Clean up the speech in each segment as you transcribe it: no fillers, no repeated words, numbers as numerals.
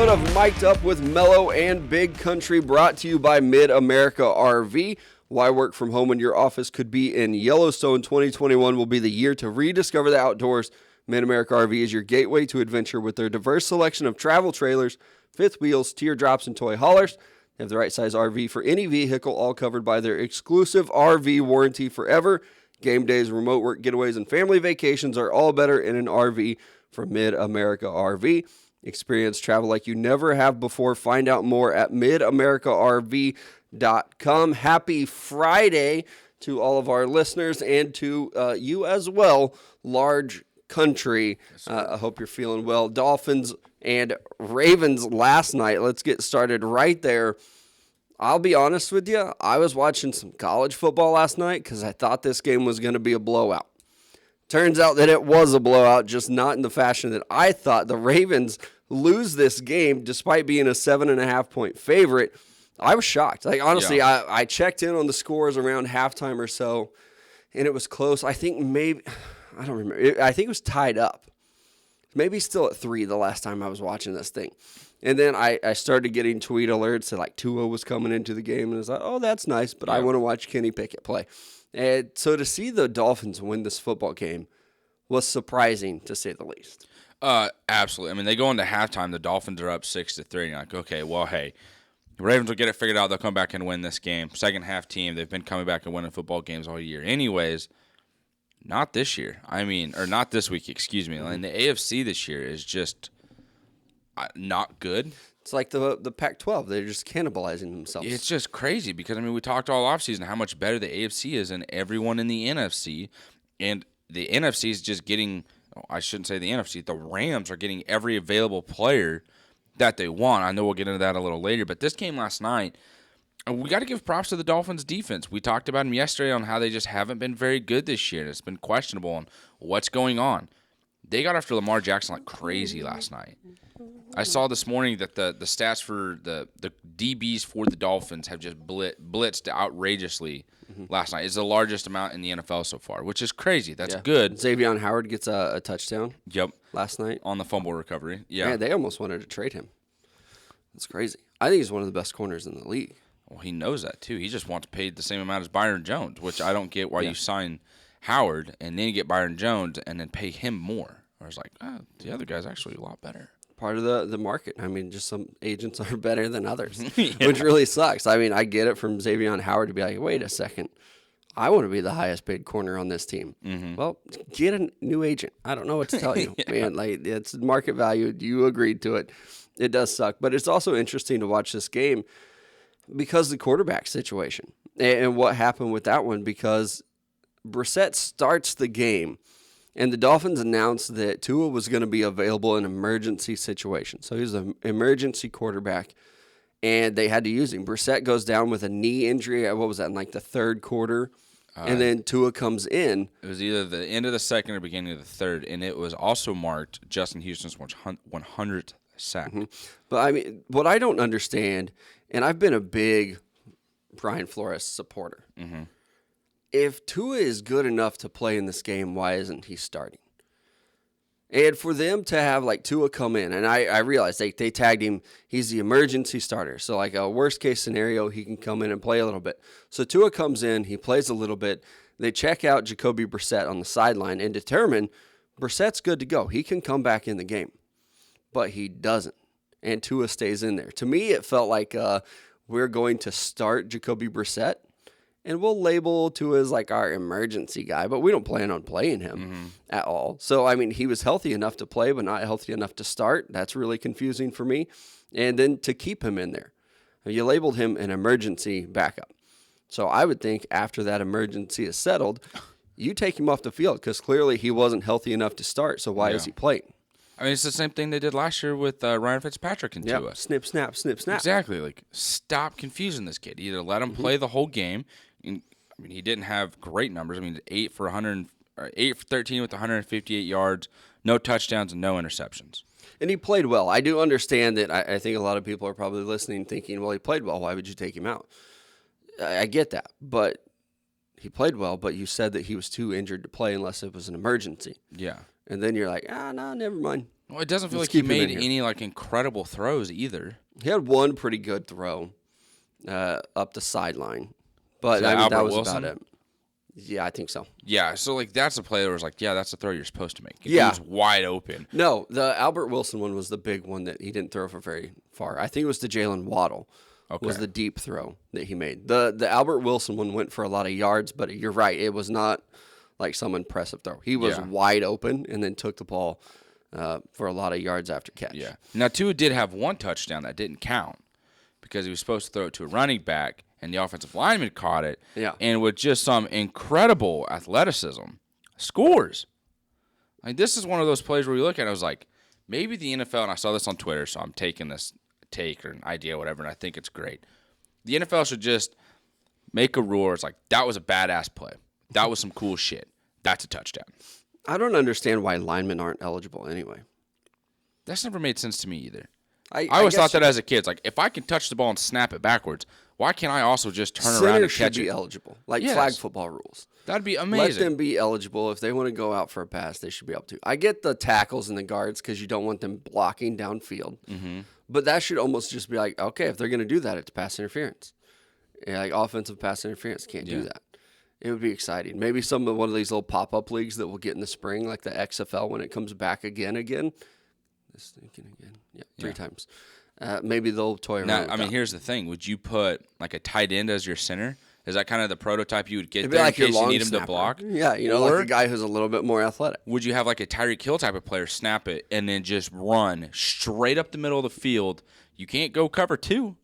installment of Mic'd Up with Mello and Big Country, brought to you by Mid-America RV. Why work from home when your office could be in Yellowstone? 2021 will be the year to rediscover the outdoors. Mid-America RV is your gateway to adventure with their diverse selection of travel trailers, fifth wheels, teardrops, and toy haulers. They have the right size RV for any vehicle, all covered by their exclusive RV warranty forever. Game days, remote work getaways, and family vacations are all better in an RV from Mid-America RV. Experience travel like you never have before. Find out more at midamericarv.com. Happy Friday to all of our listeners and to you as well, large country. I hope you're feeling well. Dolphins and Ravens last night. Let's get started right there. I'll be honest with you. I was watching some college football last night because I thought this game was going to be a blowout. Turns out that it was a blowout, just not in the fashion that I thought. The Ravens lose this game despite being a 7.5-point favorite. I was shocked. Like, honestly, yeah. I checked in on the scores around halftime or so, and it was close. I think maybe, I don't remember. I think it was tied up. Maybe still at 3 the last time I was watching this thing. And then I started getting tweet alerts that, like, Tua was coming into the game, and I was like, oh, that's nice, but I want to watch Kenny Pickett play. And so to see the Dolphins win this football game was surprising, to say the least. Absolutely. I mean, they go into halftime, the Dolphins are up 6-3, and you're like, okay, well, hey, the Ravens will get it figured out. They'll come back and win this game. Second half team, they've been coming back and winning football games all year. Anyways, not this year. I mean, or not this week, excuse me. And the AFC this year is just not good. It's like the Pac-12. They're just cannibalizing themselves. It's just crazy because, I mean, we talked all offseason how much better the AFC is than everyone in the NFC. And the NFC is just getting, I shouldn't say the NFC, the Rams are getting every available player that they want. I know we'll get into that a little later. But this game last night, we got to give props to the Dolphins' defense. We talked about them yesterday on how they just haven't been very good this year. It's been questionable on what's going on. They got after Lamar Jackson like crazy last night. I saw this morning that the stats for the DBs for the Dolphins have just blitzed outrageously last night. It's the largest amount in the NFL so far, which is crazy. That's good. Xavier Howard gets a touchdown. Yep. Last night. On the fumble recovery. Yeah. Man, they almost wanted to trade him. That's crazy. I think he's one of the best corners in the league. Well, he knows that, too. He just wants paid the same amount as Byron Jones, which I don't get why you sign Howard and then you get Byron Jones and then pay him more. I was like, the other guy's actually a lot better. Part of the market. I mean, just some agents are better than others, which really sucks. I mean, I get it from Xavier Howard to be like, wait a second, I want to be the highest paid corner on this team. Well, get a new agent. I don't know what to tell you, man. Like, it's market value. You agreed to it. It does suck, but it's also interesting to watch this game because the quarterback situation and what happened with that one. Because Brissett starts the game. And the Dolphins announced that Tua was going to be available in an emergency situation. So he was an emergency quarterback, and they had to use him. Brissett goes down with a knee injury. What was that, in like the third quarter? And then Tua comes in. It was either the end of the second or beginning of the third, and it was also marked Justin Houston's 100th sack. But, I mean, what I don't understand, and I've been a big Brian Flores supporter. If Tua is good enough to play in this game, why isn't he starting? And for them to have, like, Tua come in, and I realize they tagged him, he's the emergency starter. So, like, a worst-case scenario, he can come in and play a little bit. So Tua comes in, he plays a little bit. They check out Jacoby Brissett on the sideline and determine Brissett's good to go. He can come back in the game. But he doesn't, and Tua stays in there. To me, it felt like we're going to start Jacoby Brissett, and we'll label Tua as like our emergency guy, but we don't plan on playing him at all. So, I mean, he was healthy enough to play, but not healthy enough to start. That's really confusing for me. And then to keep him in there. You labeled him an emergency backup. So I would think after that emergency is settled, you take him off the field because clearly he wasn't healthy enough to start, so why is he playing? I mean, it's the same thing they did last year with Ryan Fitzpatrick and Tua. Snip, snap, snip, snap. Exactly. Like, stop confusing this kid. Either let him play the whole game. I mean, he didn't have great numbers. I mean, 8 for 13 with 158 yards, no touchdowns, and no interceptions. And he played well. I do understand that. I think a lot of people are probably listening thinking, well, he played well. Why would you take him out? I get that. But he played well, but you said that he was too injured to play unless it was an emergency. Yeah. And then you're like, no, never mind. Well, it doesn't feel Let's like he keep him in made here. any like incredible throws either. He had one pretty good throw up the sideline, but Is that I mean Albert that was Wilson? about it. Yeah, I think so. Yeah, so like that's a play that was like, yeah, that's the throw you're supposed to make. Yeah. He was wide open. No, the Albert Wilson one was the big one that he didn't throw for very far. I think it was to Jalen Waddle. Was Okay. the deep throw that he made. The Albert Wilson one went for a lot of yards, but you're right. It was not like some impressive throw. He was wide open and then took the ball for a lot of yards after catch. Yeah. Now Tua did have one touchdown that didn't count because he was supposed to throw it to a running back, and the offensive lineman caught it. Yeah. And with just some incredible athleticism, scores. Like this is one of those plays where you look at it, I was like, maybe the NFL, and I saw this on Twitter, so I'm taking this take or an idea, whatever, and I think it's great. The NFL should just make a rule where it's like, that was a badass play. That was some cool shit. That's a touchdown. I don't understand why linemen aren't eligible anyway. That's never made sense to me either. I always guess thought that as a kid. It's like, if I can touch the ball and snap it backwards, why can't I also just turn around and should catch be it? eligible, like Yes. flag football rules. That'd be Let amazing. them be eligible. If they want to go out for a pass, they should be able to. I get the tackles and the guards because you don't want them blocking downfield. Mm-hmm. But that should almost just be like, okay, if they're going to do that, it's pass interference. Yeah, like offensive pass interference can't do that. It would be exciting. Maybe one of these little pop-up leagues that we'll get in the spring, like the XFL when it comes back again. This thinking again. Yeah, three times. Maybe they'll toy around Now, with I mean, that. here's the thing. Would you put like a tight end as your center? Is that kind of the prototype you would get It'd be there like in your case you long need him snapper. to block? Yeah, like Or a guy who's a little bit more athletic. would you have like a Tyreek Hill type of player snap it and then just run straight up the middle of the field? You can't go cover two.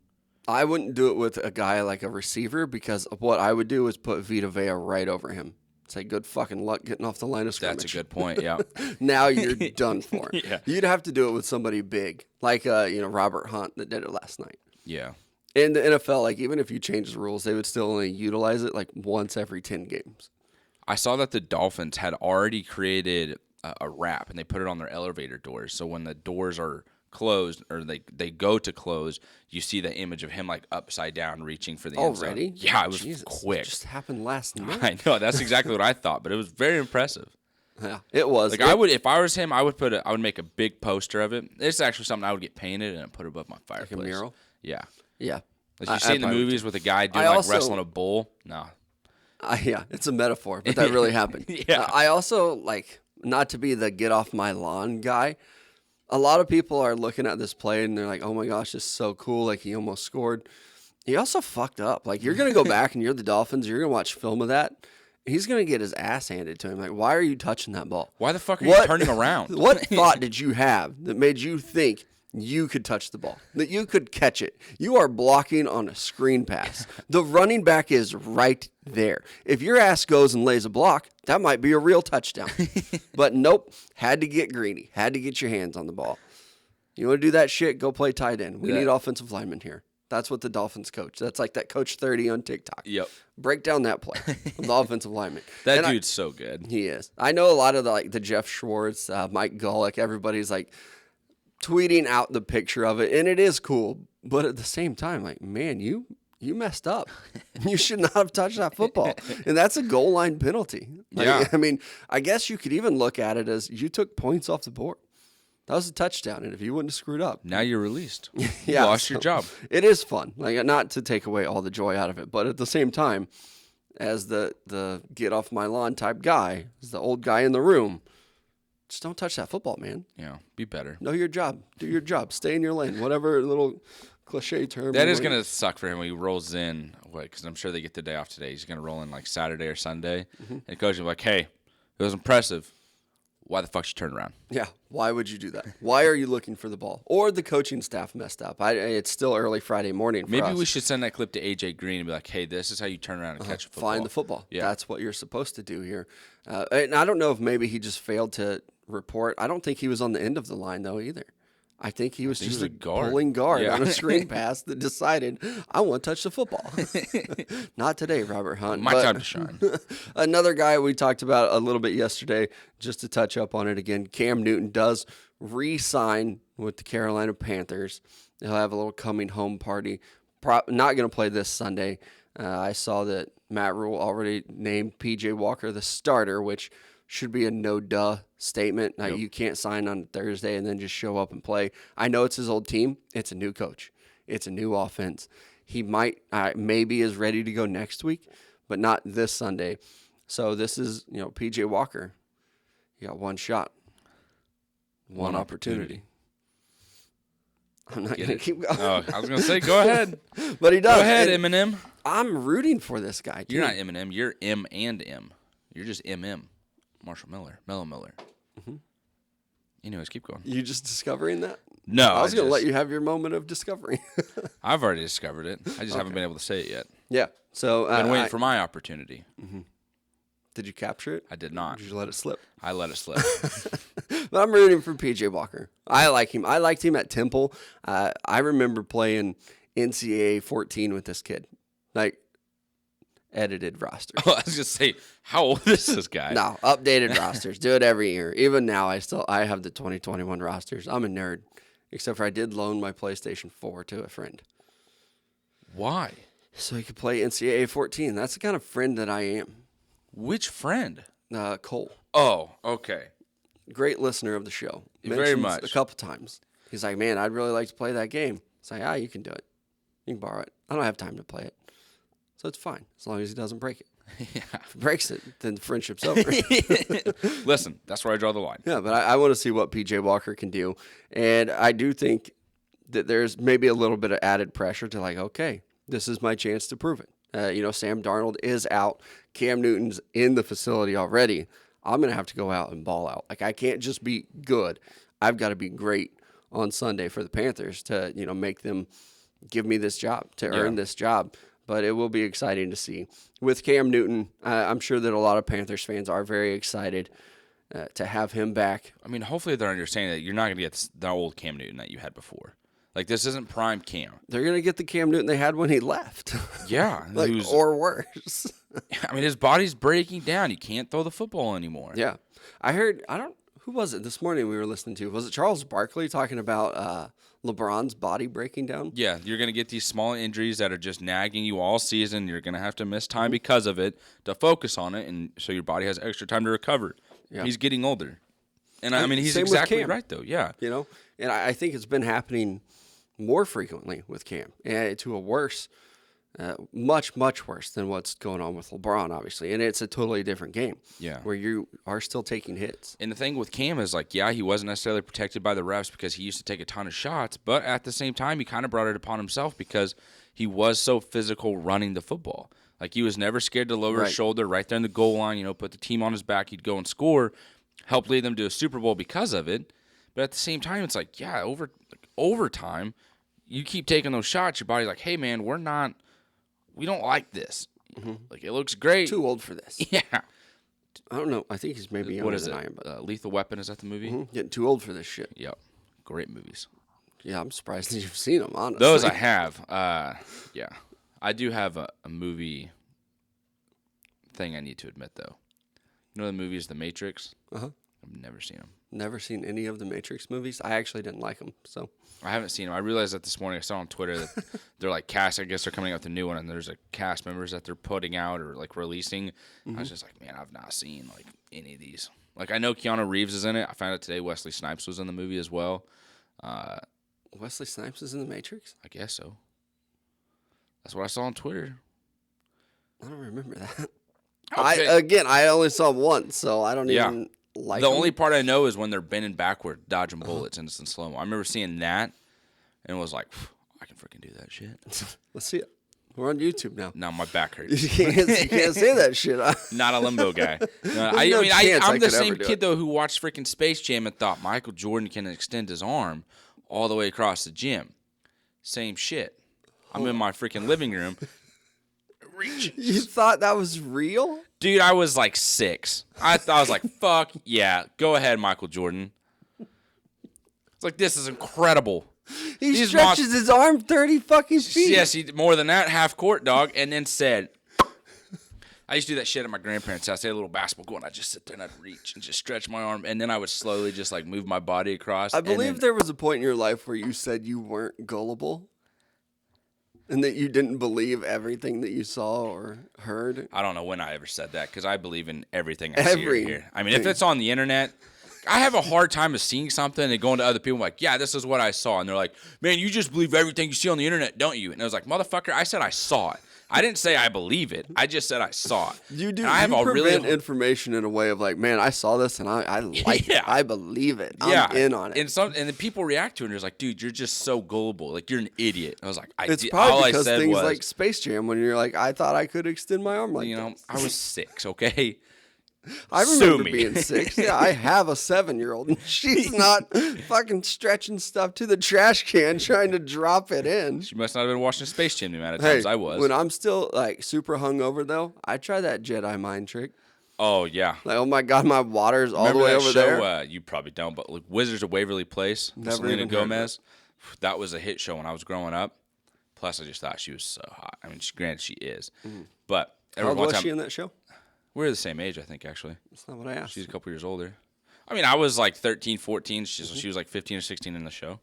I wouldn't do it with a guy like a receiver because what I would do is put Vita Vea right over him. Say, good fucking luck getting off the line of scrimmage. That's a good point, yeah. Now you're done for. Yeah. You'd have to do it with somebody big, like Robert Hunt that did it last night. Yeah. In the NFL, like even if you change the rules, they would still only utilize it like once every 10 games. I saw that the Dolphins had already created a wrap, and they put it on their elevator doors. So when the doors are closed or they go to close, you see the image of him like upside down reaching for the end zone. Already? Yeah, it was Jesus, quick. It just happened last night. I know, that's exactly what I thought, but it was very impressive. Yeah, it was. Like I would, if I was him, I would make a big poster of it. It's actually something I would get painted and put above my fireplace. Like a mural? Yeah. Yeah. Like you see in the probably would movies too. with a guy doing I like also- wrestling a bull. No. Yeah, it's a metaphor, but that really happened. Yeah. I also, not to be the get off my lawn guy, a lot of people are looking at this play and they're like, oh my gosh, this is so cool. Like, he almost scored. He also fucked up. Like, you're going to go back and you're the Dolphins, you're going to watch film of that. He's going to get his ass handed to him. Like, why are you touching that ball? Why the fuck are you turning around? What thought did you have that made you think you could touch the ball, that you could catch it? You are blocking on a screen pass. The running back is right there. If your ass goes and lays a block, that might be a real touchdown. But nope, had to get greedy, had to get your hands on the ball. You want to do that shit, go play tight end. We need offensive linemen here. That's what the Dolphins coach. That's like that Coach 30 on TikTok. Yep. Break down that play of the offensive lineman. That And dude's so good. he is. I know a lot of the Jeff Schwartz, Mike Golick, everybody's like tweeting out the picture of it, and it is cool. But at the same time, like, man, you messed up. You should not have touched that football, and that's a goal line penalty. Like, Yeah. I mean, I guess you could even look at it as you took points off the board. That was a touchdown, and if you wouldn't have screwed up, Now you're released. You Yeah, lost your so- job. it is fun. Like, not to take away all the joy out of it, but at the same time, as the get off my lawn type guy, as the old guy in the room, just don't touch that football, man. Yeah, be better. Know your job. Do your job. Stay in your lane. Whatever little cliche term. That you is want. going to suck for him when he rolls in. Because I'm sure they get the day off today. He's going to roll in like Saturday or Sunday. And the coach will be like, hey, it was impressive. Why the fuck you turn around? Yeah. Why would you do that? Why are you looking for the ball? Or the coaching staff messed up. It's still early Friday morning for Maybe us. we should send that clip to AJ Green and be like, hey, this is how you turn around and catch a football. Find the football. Yeah. That's what you're supposed to do here. And I don't know if maybe he just failed to report. I don't think he was on the end of the line, though, either. I think he was think he just was a guard. pulling guard Yeah. on a screen pass that decided, I want to touch the football. Not today, Robert Hunt. My But time to shine. another guy we talked about a little bit yesterday, just to touch up on it again, Cam Newton does re-sign with the Carolina Panthers. He'll have a little coming home party. Not going to play this Sunday. I saw that Matt Rule already named P.J. Walker the starter, which should be a no-duh statement. Like, you can't sign on Thursday and then just show up and play. I know it's his old team. It's a new coach. It's a new offense. He might maybe is ready to go next week, but not this Sunday. So this is, P.J. Walker. You got one shot, one opportunity. I'm not going to keep going. Oh, I was going to say, go ahead. But he does. Go ahead, Eminem. I'm rooting for this guy, too. You're not Eminem. You're M and M. You're just MM. Marshall Miller. Mello Miller. Mm-hmm. Anyways, keep going. You just discovering that? No. I was going to let you have your moment of discovery. I've already discovered it. I just haven't been able to say it yet. Yeah. So I've been waiting for my opportunity. Mm-hmm. Did you capture it? I did not. Did you let it slip? I let it slip. But I'm rooting for P.J. Walker. I like him. I liked him at Temple. I remember playing NCAA 14 with this kid. Like, edited rosters. Oh, I was just say, how old is this guy? No, updated rosters. Do it every year. Even now, I have the 2021 rosters. I'm a nerd. Except for I did loan my PlayStation 4 to a friend. Why? So he could play NCAA 14. That's the kind of friend that I am. Which friend? Cole. Oh, okay. Great listener of the show. Very much. A couple times. He's like, man, I'd really like to play that game. It's like, you can do it. You can borrow it. I don't have time to play it. So it's fine, as long as he doesn't break it. Yeah. If he breaks it, then the friendship's over. Listen, that's where I draw the line. Yeah, but I want to see what P.J. Walker can do. And I do think that there's maybe a little bit of added pressure to like, okay, this is my chance to prove it. Sam Darnold is out. Cam Newton's in the facility already. I'm going to have to go out and ball out. Like, I can't just be good. I've got to be great on Sunday for the Panthers to, make them give me this job, to earn this job. But it will be exciting to see. With Cam Newton, I'm sure that a lot of Panthers fans are very excited to have him back. I mean, hopefully they're understanding that you're not going to get the old Cam Newton that you had before. Like, this isn't prime Cam. They're going to get the Cam Newton they had when he left. Yeah. Or worse. I mean, his body's breaking down. He can't throw the football anymore. Yeah. I heard, who was it this morning we were listening to? Was it Charles Barkley talking about LeBron's body breaking down? Yeah, you're going to get these small injuries that are just nagging you all season. You're going to have to miss time because of it to focus on it, and so your body has extra time to recover. Yeah. He's getting older. And, I mean, he's exactly right, though. Yeah. And I think it's been happening more frequently with Cam, and to a worse, much, much worse than what's going on with LeBron, obviously. And it's a totally different game. Yeah. Where you are still taking hits. And the thing with Cam is, like, yeah, he wasn't necessarily protected by the refs because he used to take a ton of shots, but at the same time, he kind of brought it upon himself because he was so physical running the football. Like, he was never scared to lower his shoulder right there in the goal line, put the team on his back, he'd go and score, help lead them to a Super Bowl because of it. But at the same time, it's like, yeah, over time, you keep taking those shots, your body's like, hey, man, we don't like this. Mm-hmm. Like, it looks great. Too old for this. Yeah. I don't know. I think he's maybe younger than I am. But Lethal Weapon, is that the movie? Mm-hmm. Getting too old for this shit. Yep. Great movies. Yeah, I'm surprised that you've seen them, honestly. Those I have. Yeah. I do have a movie thing I need to admit, though. You know the movies The Matrix? Uh-huh. I've never seen them. Never seen any of the Matrix movies. I actually didn't like them, so. I haven't seen them. I realized that this morning. I saw on Twitter that they're like cast. I guess they're coming out with a new one, and there's cast members that they're putting out or like releasing. Mm-hmm. I was just like, man, I've not seen like any of these. Like, I know Keanu Reeves is in it. I found out today Wesley Snipes was in the movie as well. Wesley Snipes is in the Matrix? I guess so. That's what I saw on Twitter. I don't remember that. Okay. I only saw him once, so I don't even like the him. only part I know is when they're bending backward, dodging bullets, and it's in slow-mo. I remember seeing that and was like, I can freaking do that shit. Let's see it. We're on YouTube now. Now my back hurts. You can't say that shit. Not a limbo guy. No, I'm the same kid, though, who watched freaking Space Jam and thought Michael Jordan can extend his arm all the way across the gym. Same shit. I'm in my freaking living room. Reach. You thought that was real? Dude, I was like 6. I was like, fuck yeah. Go ahead, Michael Jordan. It's like, this is incredible. He stretches his arm 30 fucking feet. Yes, he more than that, half court, dog, and then said, I used to do that shit at my grandparents' house. They had a little basketball court, and I'd just sit there and I'd reach and just stretch my arm, and then I would slowly just like move my body across. I believe there was a point in your life where you said you weren't gullible. And that you didn't believe everything that you saw or heard? I don't know when I ever said that because I believe in everything I see or hear. I mean, if it's on the internet, I have a hard time of seeing something and going to other people like, yeah, this is what I saw. And they're like, man, you just believe everything you see on the internet, don't you? And I was like, motherfucker, I said I saw it. I didn't say I believe it. I just said I saw it. You do. And I have you a prevent really information in a way of like, man, I saw this and I like it. I believe it. I'm in on it. And then people react to it and they're like, dude, you're just so gullible. Like, you're an idiot. I was like, it's probably because things like Space Jam when you're like, I thought I could extend my arm like this. I was 6, okay? I remember being 6. Yeah, I have a 7-year-old, and she's not fucking stretching stuff to the trash can trying to drop it in. She must not have been watching Space Jam the amount of times I was. When I'm still like super hungover though, I try that Jedi mind trick. Oh yeah. Like, oh my god, my water's all the way over there. You probably don't, but like Wizards of Waverly Place, Selena Gomez. That was a hit show when I was growing up. Plus, I just thought she was so hot. I mean, granted, she is. But how old was she in that show? We're the same age, I think, actually. That's not what I asked. She's a couple years older. I mean, I was like 13, 14. She was like 15 or 16 in the show.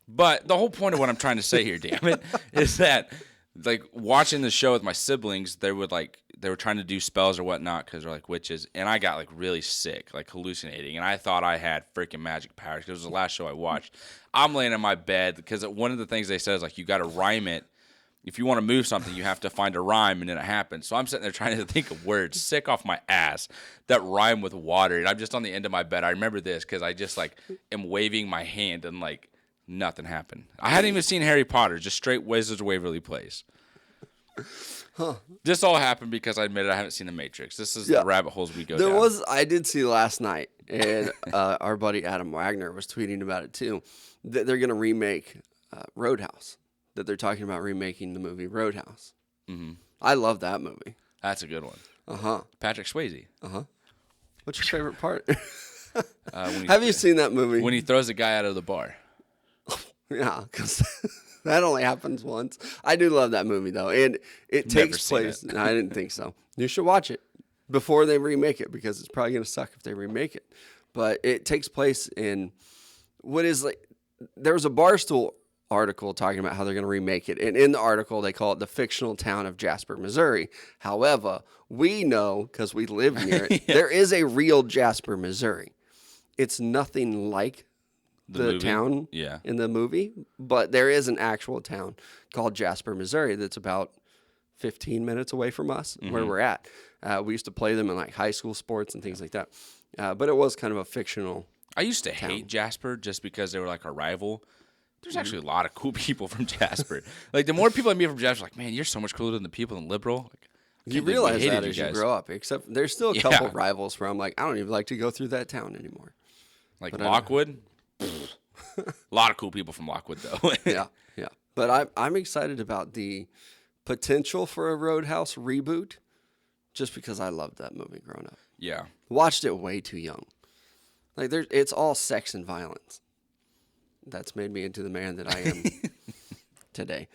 But the whole point of what I'm trying to say here, damn it, is that like watching the show with my siblings, they were trying to do spells or whatnot because they're like witches, and I got like really sick, like hallucinating, and I thought I had freaking magic powers because it was the last show I watched. I'm laying in my bed because one of the things they said is like you got to rhyme it. If you want to move something, you have to find a rhyme, and then it happens. So I'm sitting there trying to think of words, sick off my ass, that rhyme with water. And I'm just on the end of my bed. I remember this because I just like am waving my hand, and like nothing happened. I hadn't even seen Harry Potter, just straight Wizards of Waverly Place. Huh. This all happened because I admitted I haven't seen The Matrix. This is the rabbit holes we go down. I did see last night, and our buddy Adam Wagner was tweeting about it too, that they're going to remake Roadhouse. That they're talking about remaking the movie Roadhouse. Mm-hmm. I love that movie. That's a good one. Uh-huh. Patrick Swayze. Uh-huh. What's your favorite part? Have you seen that movie? When he throws the guy out of the bar. Yeah, because that only happens once. I do love that movie, though. And it takes place. No, I didn't think so. You should watch it before they remake it because it's probably going to suck if they remake it. But it takes place in what is like, there was a Barstool article talking about how they're going to remake it. And in the article, they call it the fictional town of Jasper, Missouri. However, we know, because we live near it, there is a real Jasper, Missouri. It's nothing like the town in the movie, but there is an actual town called Jasper, Missouri that's about 15 minutes away from us, where we're at. We used to play them in like high school sports and things like that. But it was kind of a fictional I used to hate Jasper just because they were like a rival. There's actually a lot of cool people from Jasper. Like, the more people I meet from Jasper, like, man, you're so much cooler than the people in Liberal. Like, you realize that as you grow up. Except there's still a couple rivals where I'm like, I don't even like to go through that town anymore. Like Lockwood? A lot of cool people from Lockwood, though. Yeah. But I'm excited about the potential for a Roadhouse reboot just because I loved that movie growing up. Yeah. Watched it way too young. Like, it's all sex and violence. That's made me into the man that I am today.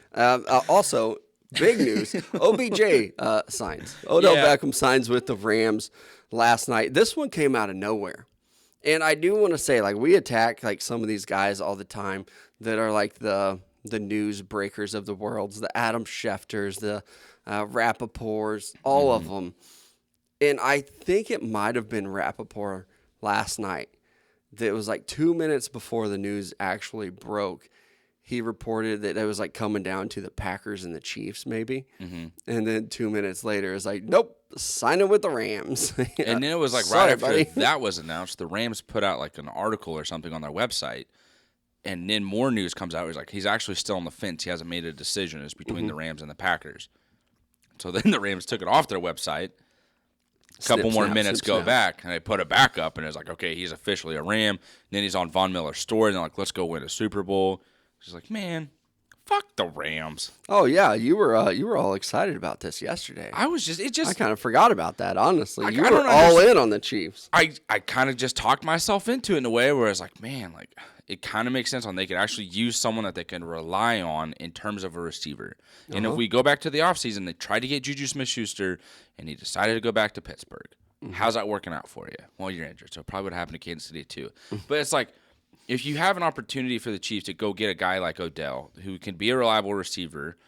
Also, big news, OBJ signs. Odell Beckham signs with the Rams last night. This one came out of nowhere. And I do want to say, like, we attack, like, some of these guys all the time that are, like, the news breakers of the world, the Adam Schefters, the Rappaports, all of them. And I think it might have been Rappaport last night. That was like 2 minutes before the news actually broke. He reported that it was like coming down to the Packers and the Chiefs, maybe. Mm-hmm. And then 2 minutes later, it was like, nope, signing with the Rams. And then it was like right after that was announced, the Rams put out like an article or something on their website. And then more news comes out. It was like, he's actually still on the fence. He hasn't made a decision. It's between the Rams and the Packers. So then the Rams took it off their website. A couple more minutes go back, and they put it back up, and it's like, okay, he's officially a Ram. And then he's on Von Miller's story, and they're like, let's go win a Super Bowl. She's like, man, fuck the Rams. Oh yeah, you were all excited about this yesterday. I kind of forgot about that, honestly. You were all in on the Chiefs. I kind of just talked myself into it in a way where I was like, man, like it kind of makes sense on they could actually use someone that they can rely on in terms of a receiver. And if we go back to the offseason, they tried to get Juju Smith-Schuster, and he decided to go back to Pittsburgh. How's that working out for you? Well, you're injured, so it probably would happen to Kansas City too. But it's like, if you have an opportunity for the Chiefs to go get a guy like Odell, who can be a reliable receiver,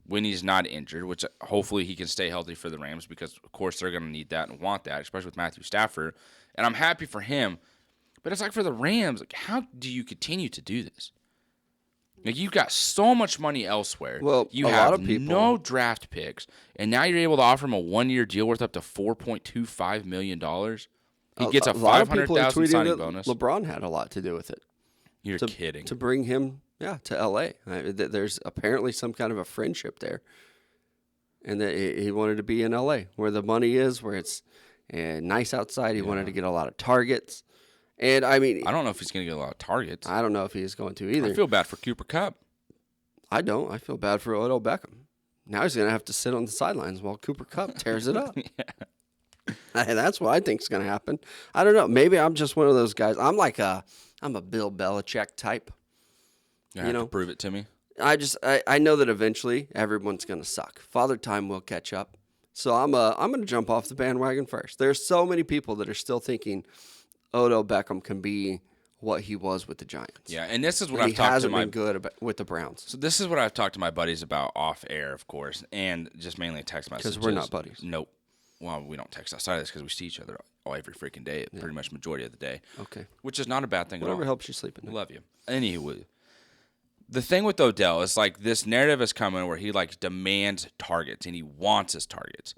when he's not injured, which hopefully he can stay healthy for the Rams because, of course, they're going to need that and want that, especially with Matthew Stafford. And I'm happy for him. But it's like for the Rams, like, how do you continue to do this? Like, you've got so much money elsewhere. Well, you a have lot of people, no draft picks, and now you're able to offer him a 1-year deal worth up to $4.25 million. He gets a $500,000 signing bonus. LeBron had a lot to do with it. You're kidding. To bring him, to L.A. There's apparently some kind of a friendship there, and that he wanted to be in L.A. where the money is, where it's nice outside. He wanted to get a lot of targets. And, I mean, I don't know if he's going to get a lot of targets. I don't know if he's going to either. I feel bad for Cooper Kupp. I don't. I feel bad for Odell Beckham. Now he's going to have to sit on the sidelines while Cooper Kupp tears it up. And that's what I think is going to happen. I don't know. Maybe I'm just one of those guys. I'm a Bill Belichick type. You have to prove it to me. I know that eventually everyone's going to suck. Father Time will catch up. So I'm going to jump off the bandwagon first. There's so many people that are still thinking Odell Beckham can be what he was with the Giants. Yeah, and this is what I've talked to my... He hasn't been good with the Browns. So this is what I've talked to my buddies about off air, of course, and just mainly text messages. Because we're not buddies. Nope. Well, we don't text outside of this because we see each other every freaking day, pretty much majority of the day. Okay. Which is not a bad thing at all. Whatever helps you sleep at night. I love you. Anyway, the thing with Odell is like this narrative is coming where he like demands targets and he wants his targets.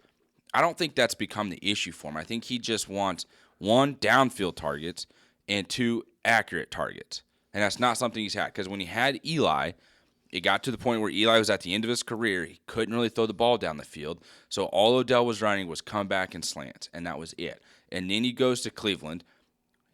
I don't think that's become the issue for him. I think he just wants, 1, downfield targets, and 2, accurate targets. And that's not something he's had. Because when he had Eli, it got to the point where Eli was at the end of his career. He couldn't really throw the ball down the field. So all Odell was running was comeback and slants, and that was it. And then he goes to Cleveland.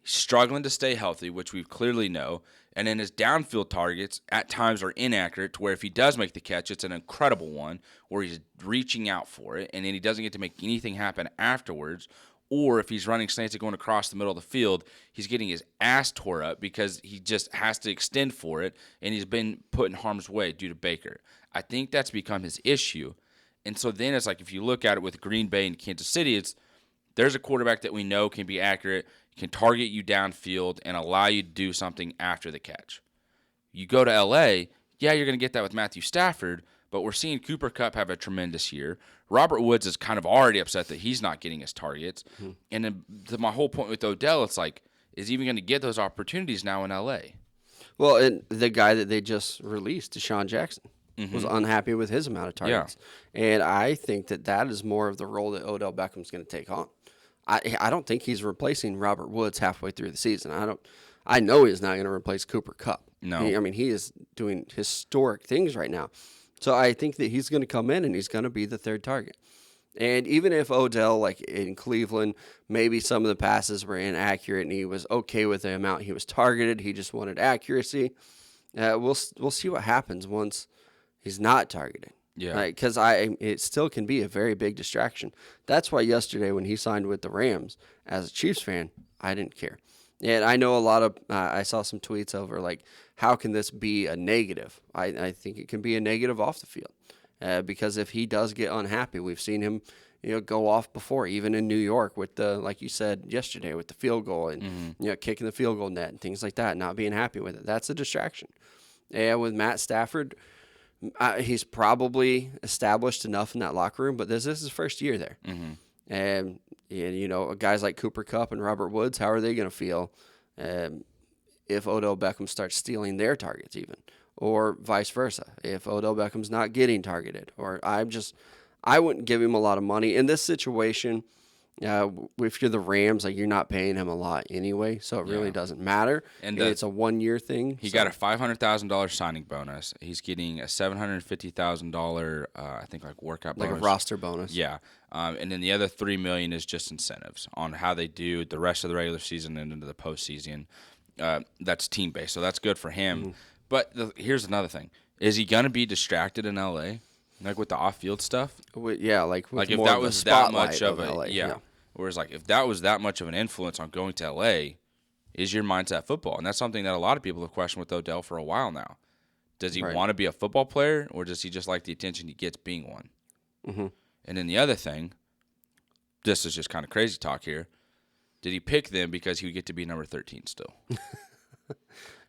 He's struggling to stay healthy, which we clearly know. And then his downfield targets at times are inaccurate to where if he does make the catch, it's an incredible one where he's reaching out for it, and then he doesn't get to make anything happen afterwards. Or if he's running slants and going across the middle of the field, he's getting his ass tore up because he just has to extend for it, and he's been put in harm's way due to Baker. I think that's become his issue. And so then it's like if you look at it with Green Bay and Kansas City, there's a quarterback that we know can be accurate, can target you downfield, and allow you to do something after the catch. You go to L.A., yeah, you're going to get that with Matthew Stafford, but we're seeing Cooper Kupp have a tremendous year. Robert Woods is kind of already upset that he's not getting his targets. Mm-hmm. And then my whole point with Odell, it's like, is he even going to get those opportunities now in L.A.? Well, and the guy that they just released, Deshaun Jackson, was unhappy with his amount of targets. Yeah. And I think that is more of the role that Odell Beckham's going to take on. I don't think he's replacing Robert Woods halfway through the season. I know he's not going to replace Cooper Kupp. No. He is doing historic things right now. So I think that he's going to come in and he's going to be the third target. And even if Odell, like in Cleveland, maybe some of the passes were inaccurate and he was okay with the amount he was targeted, he just wanted accuracy, we'll see what happens once he's not targeted. Yeah. Because it still can be a very big distraction. That's why yesterday when he signed with the Rams, as a Chiefs fan, I didn't care. And I know a lot of I saw some tweets over, like, how can this be a negative? I think it can be a negative off the field. Because if he does get unhappy, we've seen him go off before, even in New York with the, like you said yesterday, with the field goal and kicking the field goal net and things like that, not being happy with it. That's a distraction. And with Matt Stafford, he's probably established enough in that locker room, but this is his first year there. Mm-hmm. And guys like Cooper Kupp and Robert Woods, how are they going to feel if Odell Beckham starts stealing their targets even, or vice versa, if Odell Beckham's not getting targeted? Or I wouldn't give him a lot of money. In this situation, if you're the Rams, like, you're not paying him a lot anyway, so it really doesn't matter. And it's a 1-year thing. He got a $500,000 signing bonus. He's getting a $750,000, I think, like workout bonus. Like a roster bonus. Yeah. And then the other $3 million is just incentives on how they do the rest of the regular season and into the postseason. That's team-based, so that's good for him. Mm-hmm. But here's another thing. Is he going to be distracted in L.A., like with the off-field stuff? Yeah, like if more that of was the that much of LA, yeah. Whereas, like, if that was that much of an influence on going to L.A., is your mindset football? And that's something that a lot of people have questioned with Odell for a while now. Does he want to be a football player, or does he just like the attention he gets being one? Mm-hmm. And then the other thing, this is just kind of crazy talk here, did he pick them because he would get to be number 13 still?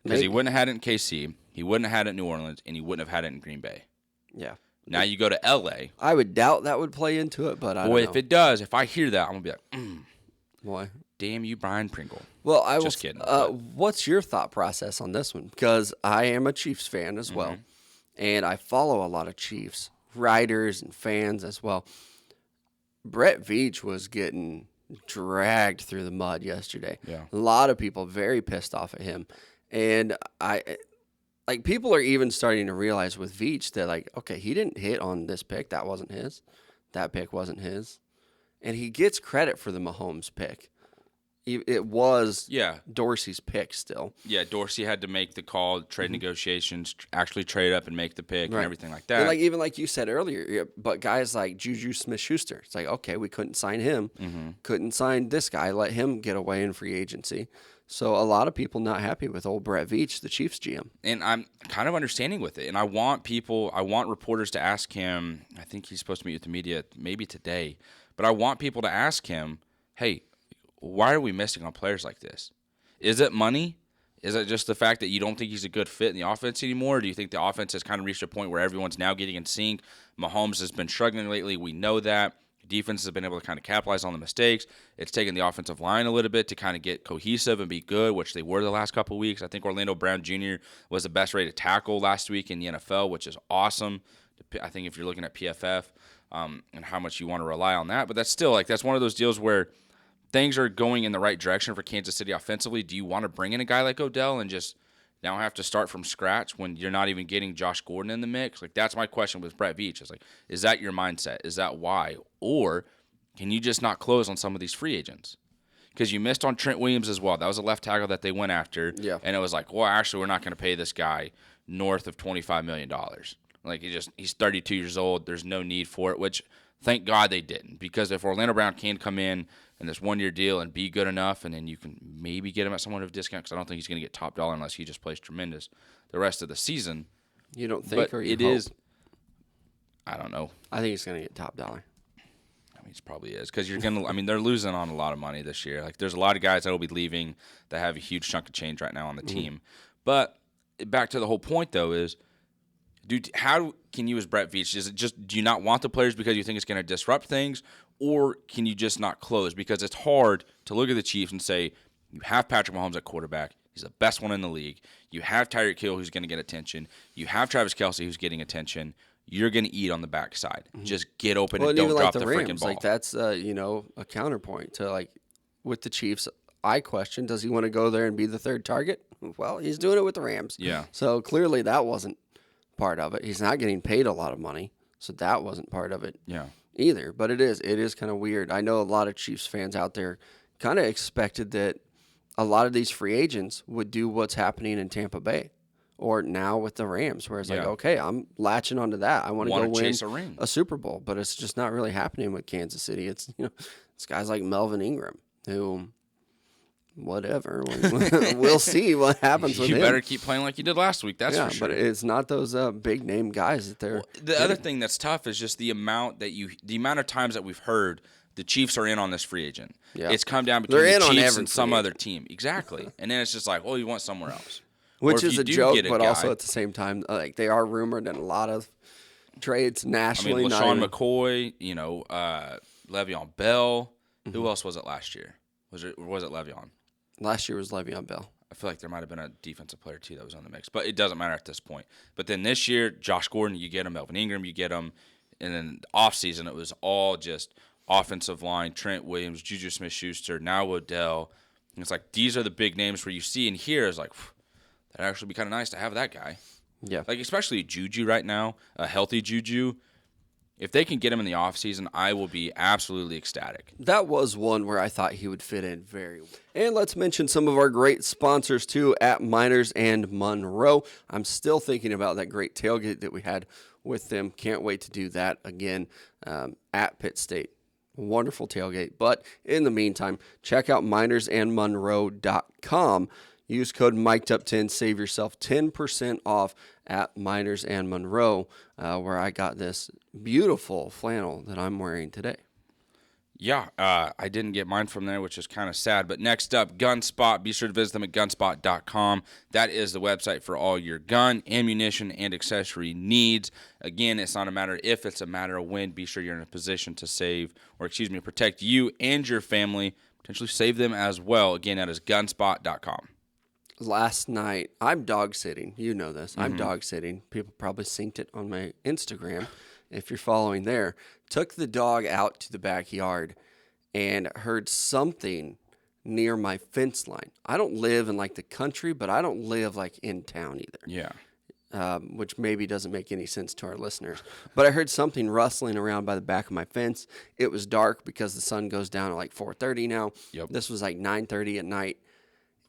Because he wouldn't have had it in KC, he wouldn't have had it in New Orleans, and he wouldn't have had it in Green Bay. Yeah. Now you go to L.A. I would doubt that would play into it, but I don't know. If it does, if I hear that, I'm going to be like, Why? damn you, Brian Pringle. Well, I Just will. kidding. What's your thought process on this one? Because I am a Chiefs fan as well, and I follow a lot of Chiefs writers and fans as well. Brett Veach was getting dragged through the mud yesterday. Yeah. A lot of people very pissed off at him, and people are even starting to realize with Veach that okay, he didn't hit on this pick. That wasn't his. That pick wasn't his, and he gets credit for the Mahomes pick. It was Dorsey's pick still. Yeah, Dorsey had to make the call, trade negotiations, actually trade up and make the pick and everything like that. And even like you said earlier, but guys like Juju Smith-Schuster, it's like, okay, we couldn't sign him. Couldn't sign this guy. Let him get away in free agency. So a lot of people not happy with old Brett Veach, the Chiefs GM. And I'm kind of understanding with it. And I want reporters to ask him, I think he's supposed to meet with the media maybe today, but I want people to ask him, hey, why are we missing on players like this? Is it money? Is it just the fact that you don't think he's a good fit in the offense anymore? Or do you think the offense has kind of reached a point where everyone's now getting in sync? Mahomes has been struggling lately. We know that. Defense has been able to kind of capitalize on the mistakes. It's taken the offensive line a little bit to kind of get cohesive and be good, which they were the last couple of weeks. I think Orlando Brown Jr. was the best rated tackle last week in the NFL, which is awesome. I think if you're looking at PFF and how much you want to rely on that. But that's still, that's one of those deals where things are going in the right direction for Kansas City offensively. Do you want to bring in a guy like Odell and just now have to start from scratch when you're not even getting Josh Gordon in the mix? That's my question with Brett Veach. It's is that your mindset? Is that why? Or can you just not close on some of these free agents? Because you missed on Trent Williams as well. That was a left tackle that they went after. Yeah. And it was actually, we're not going to pay this guy north of $25 million. He's 32 years old. There's no need for it, which thank God they didn't. Because if Orlando Brown can come in this one-year deal and be good enough, and then you can maybe get him at somewhat of a discount, because I don't think he's going to get top dollar unless he just plays tremendous the rest of the season. You don't think, but or you it hope? is? I don't know. I think he's going to get top dollar. I mean, he probably is, because you're going to. They're losing on a lot of money this year. There's a lot of guys that will be leaving that have a huge chunk of change right now on the team. But back to the whole point, though, is, dude, how can you as Brett Veach? Is it just, do you not want the players because you think it's going to disrupt things? Or can you just not close? Because it's hard to look at the Chiefs and say, you have Patrick Mahomes at quarterback. He's the best one in the league. You have Tyreek Hill, who's going to get attention. You have Travis Kelce, who's getting attention. You're going to eat on the backside. Just get open and don't drop the freaking ball. That's a counterpoint to with the Chiefs. I question, does he want to go there and be the third target? Well, he's doing it with the Rams. Yeah. So clearly that wasn't part of it. He's not getting paid a lot of money, so that wasn't part of it. Yeah. Either, but it is kind of weird. I know a lot of Chiefs fans out there kind of expected that a lot of these free agents would do what's happening in Tampa Bay or now with the Rams, where it's okay, I'm latching onto that. I want to go win a Super Bowl, but it's just not really happening with Kansas City. It's it's guys like Melvin Ingram who, whatever, we'll see what happens with him. You better keep playing like you did last week. That's for sure. But it's not those big name guys that they're. The other thing that's tough is just the amount of times that we've heard the Chiefs are in on this free agent. Yeah. It's come down between the Chiefs and some other team. Exactly. And then it's just you want somewhere else. Which is a joke, but also at the same time, they are rumored in a lot of trades nationally. LaShawn McCoy, Le'Veon Bell. Who else was it last year? Was it Le'Veon? Last year was Le'Veon Bell. I feel like there might have been a defensive player, too, that was on the mix. But it doesn't matter at this point. But then this year, Josh Gordon, you get him. Melvin Ingram, you get him. And then offseason, it was all just offensive line, Trent Williams, Juju Smith-Schuster, now Odell. And it's these are the big names where you see and hear is that'd actually be kind of nice to have that guy. Yeah. Especially Juju right now, a healthy Juju. If they can get him in the offseason, I will be absolutely ecstatic. That was one where I thought he would fit in very well. And let's mention some of our great sponsors, too, at Miners and Monroe. I'm still thinking about that great tailgate that we had with them. Can't wait to do that again at Pitt State. Wonderful tailgate. But in the meantime, check out minersandmonroe.com. Use code MICEDUP10. Save yourself 10% off at Miners and Monroe, where I got this beautiful flannel that I'm wearing today. Yeah, I didn't get mine from there, which is kind of sad. But next up, Gunspot. Be sure to visit them at gunspot.com. That is the website for all your gun, ammunition, and accessory needs. Again, it's not a matter if, it's a matter of when. Be sure you're in a position to protect you and your family, potentially save them as well. Again, that is gunspot.com. Last night, I'm dog sitting. You know this. I'm dog sitting. People probably synced it on my Instagram. If you're following there, took the dog out to the backyard and heard something near my fence line. I don't live in like the country, but I don't live like in town either. Yeah. Which maybe doesn't make any sense to our listeners. But I heard something rustling around by the back of my fence. It was dark because the sun goes down at like 4:30 now. Yep. This was like 9:30 at night.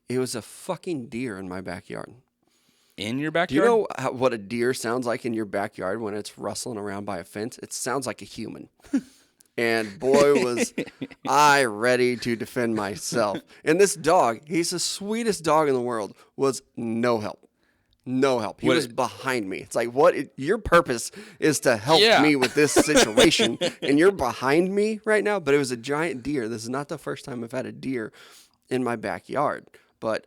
It was a fucking deer in my backyard. In your Do backyard? you know what a deer sounds like in your backyard when it's rustling around by a fence? It sounds like a human. And boy, was I ready to defend myself. And this dog, he's the sweetest dog in the world, was no help. No help. He was behind me. It's like, your purpose is to help me with this situation, and you're behind me right now? But it was a giant deer. This is not the first time I've had a deer in my backyard, but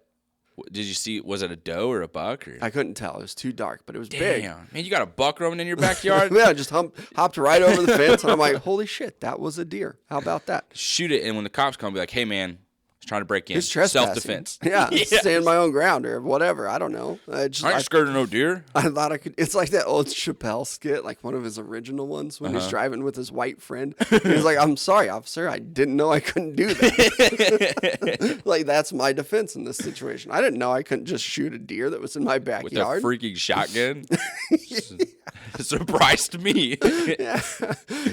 did you see, was it a doe or a buck? Or? I couldn't tell. It was too dark, but it was big. Damn, man, you got a buck roaming in your backyard? Yeah, I just hopped right over the fence, and I'm like, holy shit, that was a deer. How about that? Shoot it, and when the cops come, be like, hey, man, he's trying to break in. It's trespassing. Self-defense. Yeah, stand my own ground or whatever. I don't know. I ain't scared of no deer. I thought I could. It's like that old Chappelle skit, like one of his original ones when he's driving with his white friend. He's like, I'm sorry, officer. I didn't know I couldn't do that. Like, that's my defense in this situation. I didn't know I couldn't just shoot a deer that was in my backyard. With a freaking shotgun? Surprised me.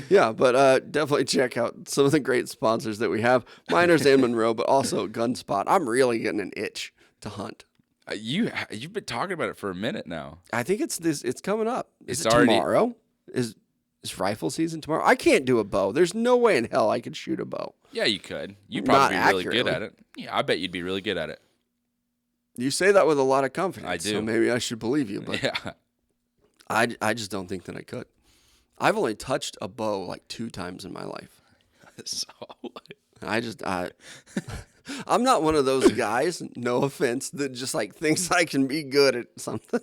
Yeah, but definitely check out some of the great sponsors that we have. Miners and Monroe, but also Gunspot. I'm really getting an itch to hunt. You've been talking about it for a minute now. I think it's coming up. It's it already tomorrow. Is rifle season tomorrow? I can't do a bow. There's no way in hell I could shoot a bow. Yeah, you could. You'd probably Not be really good accurately. at it. Yeah, I bet you'd be really good at it. You say that with a lot of confidence. I do. So maybe I should believe you, but Yeah. I just don't think that I could. I've only touched a bow like 2 times in my life. So I'm not one of those guys, no offense, that just like thinks I can be good at something.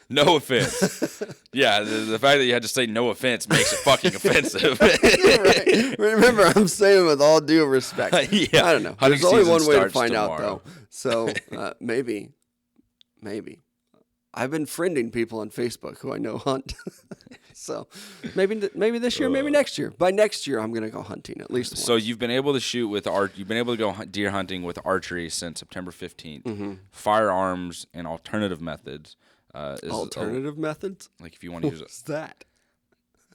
no offense. Yeah, the fact that you had to say no offense makes it fucking offensive. Right. Remember, I'm saying with all due respect. Yeah. I don't know. Hunting There's only one season way to starts find out, tomorrow. though. So maybe. I've been friending people on Facebook who I know hunt. So maybe this year, maybe next year. By next year, I'm gonna go hunting at least once. So you've been able to shoot with you've been able to go deer hunting with archery since September 15th. Mm-hmm. Firearms and alternative methods. Alternative methods? Like if you want to use it. What's that?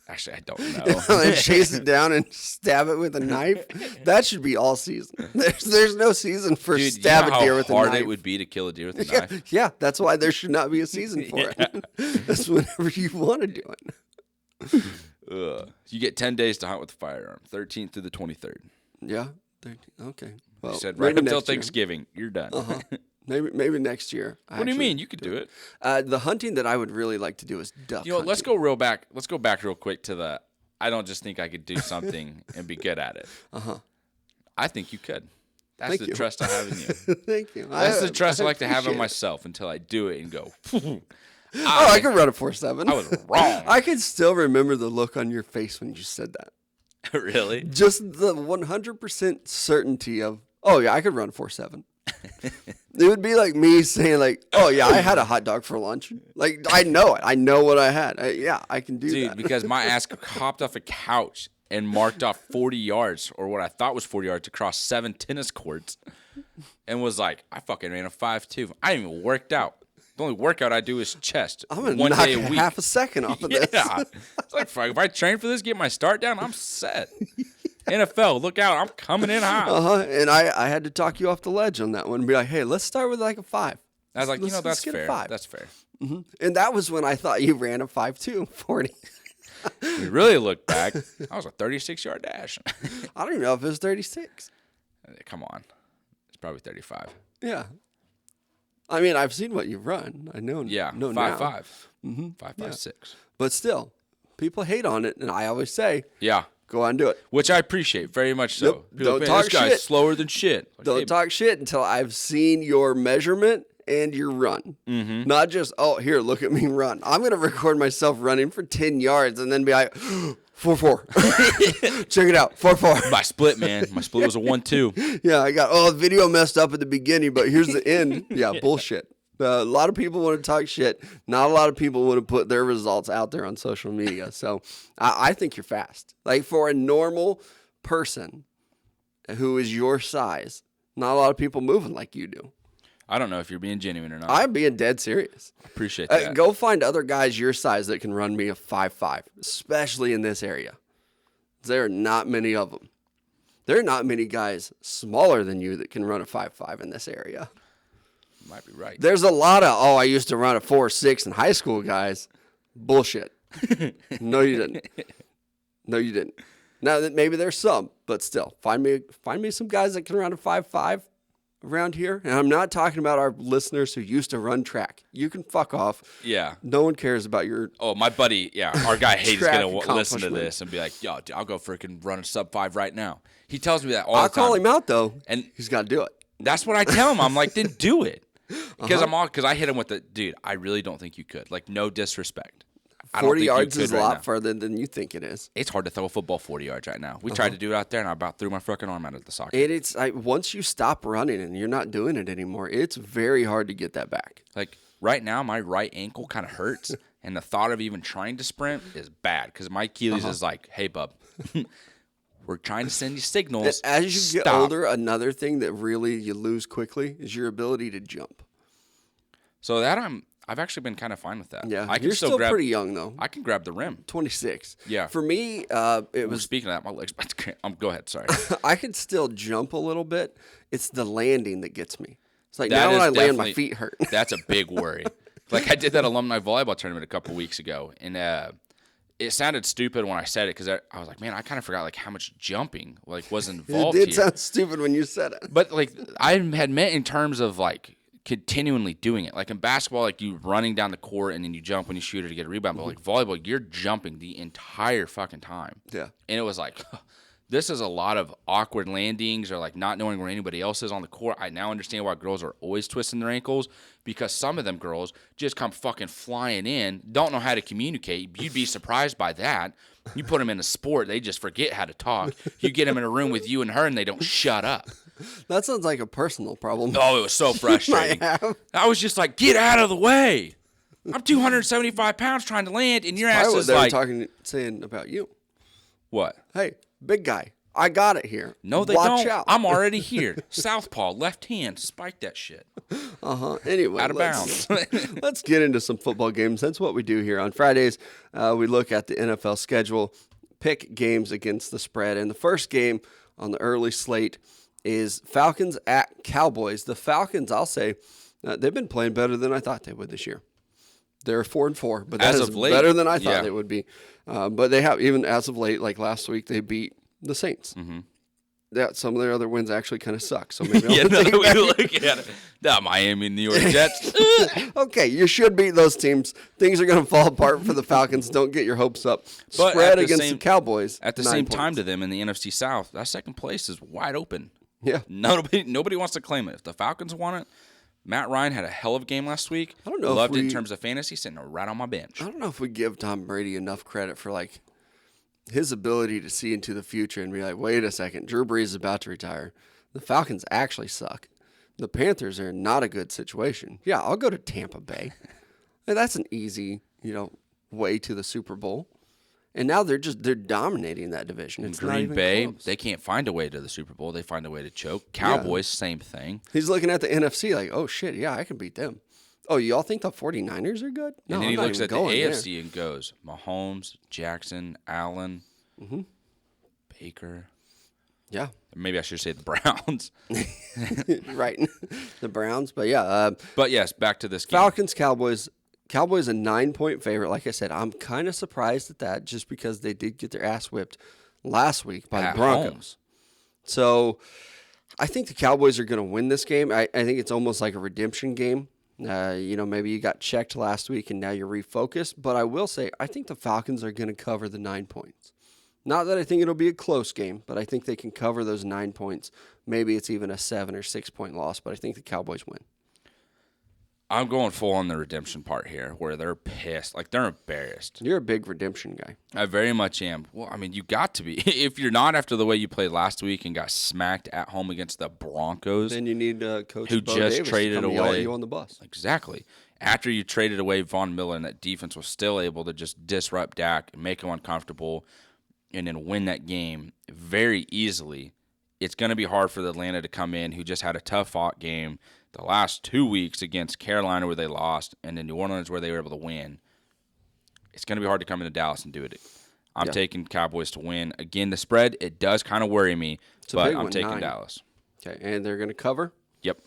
Actually, I don't know. And chase it down and stab it with a knife. That should be all season. There's no season for Dude, stab you know a deer how with a hard knife. it would be to kill a deer with a knife. Yeah, that's why there should not be a season for it. That's whenever you want to do it. You get 10 days to hunt with a firearm, 13th through the 23rd. Yeah. Okay. Well, You said right maybe until next year. Thanksgiving, you're done. Maybe next year. What do you mean? You could do it. The hunting that I would really like to do is duck. You know, hunting. let's go back. Let's go back real quick to the. I don't just think I could do something and be good at it. I think you could. That's Thank the you. trust I have in you. Thank you. That's the trust I like to have in appreciate it. myself until I do it and go. I could run a 4.7. I was wrong. I can still remember the look on your face when you said that. Really? Just the 100% certainty of, oh yeah, I could run 4.7. It would be like me saying like, oh yeah, I had a hot dog for lunch. Like, I know it. I know what I had. I can do Dude, that. because my ass hopped off a couch and marked off 40 yards, or what I thought was 40 yards, across 7 tennis courts, and was like, I fucking ran a 5.2. I ain't even worked out. The only workout I do is chest. I'm gonna one knock day a week. half a second off of this. Yeah. It's like, fuck, if I train for this, get my start down, I'm set. NFL, look out. I'm coming in hot. And I had to talk you off the ledge on that one and be like, hey, let's start with like a 5. I was like, Let's that's get a fair. 5. That's fair. And that was when I thought you ran a 5.2 40. When you really look back, I was a 36-yard dash. I don't even know if it was 36. Come on. It's probably 35. Yeah. I mean, I've seen what you've run. I know. Yeah, know 5.5. now. 5.56. But still, people hate on it, and I always say, Yeah. Go on and do it. Which I appreciate very much so. Nope. People Don't like, talk this guy's shit. slower than shit. Like, Don't hey, talk shit until I've seen your measurement and your run. Mm-hmm. Not just, oh, here, look at me run. I'm going to record myself running for 10 yards and then be like, 4.4. Check it out, 4.4. My split, man. My split was a 1-2. Yeah, I got, the video messed up at the beginning, but here's the end. Yeah, bullshit. A lot of people want to talk shit. Not a lot of people want to put their results out there on social media. So I think you're fast. Like for a normal person who is your size, not a lot of people moving like you do. I don't know if you're being genuine or not. I'm being dead serious. I appreciate that. Go find other guys your size that can run me a 5.5, especially in this area. There are not many of them. There are not many guys smaller than you that can run a 5.5 in this area. You might be right. There's a lot of, I used to run a 4.6 in high school, guys. Bullshit. No, you didn't. No, you didn't. Now, maybe there's some, but still, find me some guys that can run a 5.5 around here. And I'm not talking about our listeners who used to run track. You can fuck off. Yeah. No one cares about your Oh, my buddy, our guy Hayes is track going to listen to this and be like, yo, dude, I'll go freaking run a sub-5 right now. He tells me that all the time. I'll call him out, though, and he's got to do it. That's what I tell him. I'm like, then do it. Because because I hit him with the, dude, I really don't think you could. Like, no disrespect. 40 yards is a lot further than you think it is. It's hard to throw a football 40 yards right now. We tried to do it out there, and I about threw my fucking arm out of the socket. It's once you stop running and you're not doing it anymore, it's very hard to get that back. Like, right now, my right ankle kind of hurts, and the thought of even trying to sprint is bad because my Achilles is like, hey, bub, we're trying to send you signals. As you get older, another thing that really you lose quickly is your ability to jump. So that I've actually been kind of fine with that. Yeah, I can you're still pretty young, though. I can grab the rim. 26. Yeah. For me, it was... Speaking of that, my legs about to cramp. Go ahead, sorry. I can still jump a little bit. It's the landing that gets me. It's like That now when is I land, my definitely- feet hurt. That's a big worry. Like, I did that alumni volleyball tournament a couple weeks ago, and it sounded stupid when I said it because I was like, man, I kind of forgot like how much jumping was It involved did here. sound stupid when you said it. But like I had meant in terms of like continually doing it. Like in basketball, like you running down the court and then you jump when you shoot it to get a rebound. But like volleyball, you're jumping the entire fucking time. Yeah. And it was like, this is a lot of awkward landings or like not knowing where anybody else is on the court. I now understand why girls are always twisting their ankles because some of them girls just come fucking flying in, don't know how to communicate. You'd be surprised by that. You put them in a sport, they just forget how to talk. You get them in a room with you and her and they don't shut up. That sounds like a personal problem. Oh, it was so frustrating. I was just like, get out of the way. I'm 275 pounds trying to land, and your ass What is they like, were saying about you. what? Hey, big guy, I got it here. No, they Watch don't. out. I'm already here. Southpaw, left hand, spike that shit. Anyway, Out of bounds. Let's get into some football games. That's what we do here on Fridays. We look at the NFL schedule, pick games against the spread, and the first game on the early slate is Falcons at Cowboys. The Falcons, I'll say, they've been playing better than I thought they would this year. They're 4-4, but that As is of late, better than I thought yeah. they would be. But they have, even as of late, like last week, they beat the Saints. Mm-hmm. Yeah, some of their other wins actually kind of suck. So maybe Yeah, I'll no, take we it look at it. The Miami, New York Jets. back. Okay, you should beat those teams. Things are going to fall apart for the Falcons. Don't get your hopes up. But Spread at the against same- the Cowboys. At the 9 same points. time to them in the NFC South, that second place is wide open. Yeah. Nobody wants to claim it. If the Falcons want it, Matt Ryan had a hell of a game last week. I don't know if Loved it in we- terms of fantasy, sitting right on my bench. I don't know if we give Tom Brady enough credit for like his ability to see into the future and be like, wait a second, Drew Brees is about to retire. The Falcons actually suck. The Panthers are in not a good situation. Yeah, I'll go to Tampa Bay. And that's an easy, way to the Super Bowl. And now they're dominating that division. It's not Green even Bay, close. they can't find a way to the Super Bowl. They find a way to choke. Cowboys, same thing. He's looking at the NFC like, oh shit, yeah, I can beat them. Oh, y'all think the 49ers are good? No, And then I'm he not looks even at the going there. AFC and goes, Mahomes, Jackson, Allen, Baker. Yeah, Maybe I should say the Browns. right. The Browns, but yeah, But yes, back to this game. Falcons, Cowboys. Cowboys a 9-point favorite. Like I said, I'm kind of surprised at that just because they did get their ass whipped last week by At the Broncos. home. So I think the Cowboys are going to win this game. I think it's almost like a redemption game. Maybe you got checked last week and now you're refocused. But I will say, I think the Falcons are going to cover the 9 points. Not that I think it'll be a close game, but I think they can cover those 9 points. Maybe it's even a 7 or 6 point loss, but I think the Cowboys win. I'm going full on the redemption part here, where they're pissed. Like, they're embarrassed. You're a big redemption guy. I very much am. Well, I mean, you got to be. If you're not after the way you played last week and got smacked at home against the Broncos. Then you need Coach who Bo just Davis traded to come yell at away. you on the bus. Exactly. After you traded away Von Miller and that defense was still able to just disrupt Dak and make him uncomfortable and then win that game very easily, it's going to be hard for Atlanta to come in, who just had a tough-fought game the last 2 weeks against Carolina where they lost and then New Orleans where they were able to win. It's going to be hard to come into Dallas and do it. I'm taking Cowboys to win. Again, the spread, it does kind of worry me, but I'm taking 9. Dallas. Okay, and they're going to cover? Yep.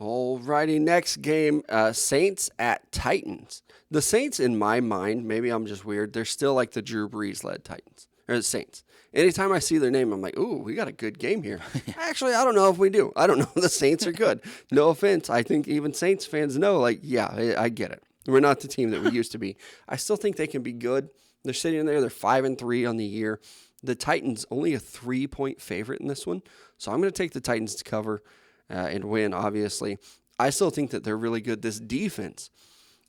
Alrighty, next game, Saints at Titans. The Saints, in my mind, maybe I'm just weird, they're still like the Drew Brees-led Titans, or the Saints. Anytime I see their name, I'm like, ooh, we got a good game here. Actually, I don't know if we do. I don't know if the Saints are good. No offense. I think even Saints fans know, like, yeah, I get it. We're not the team that we used to be. I still think they can be good. They're sitting there. They're 5-3 on the year. The Titans, only a 3-point favorite in this one. So I'm going to take the Titans to cover and win, obviously. I still think that they're really good. This defense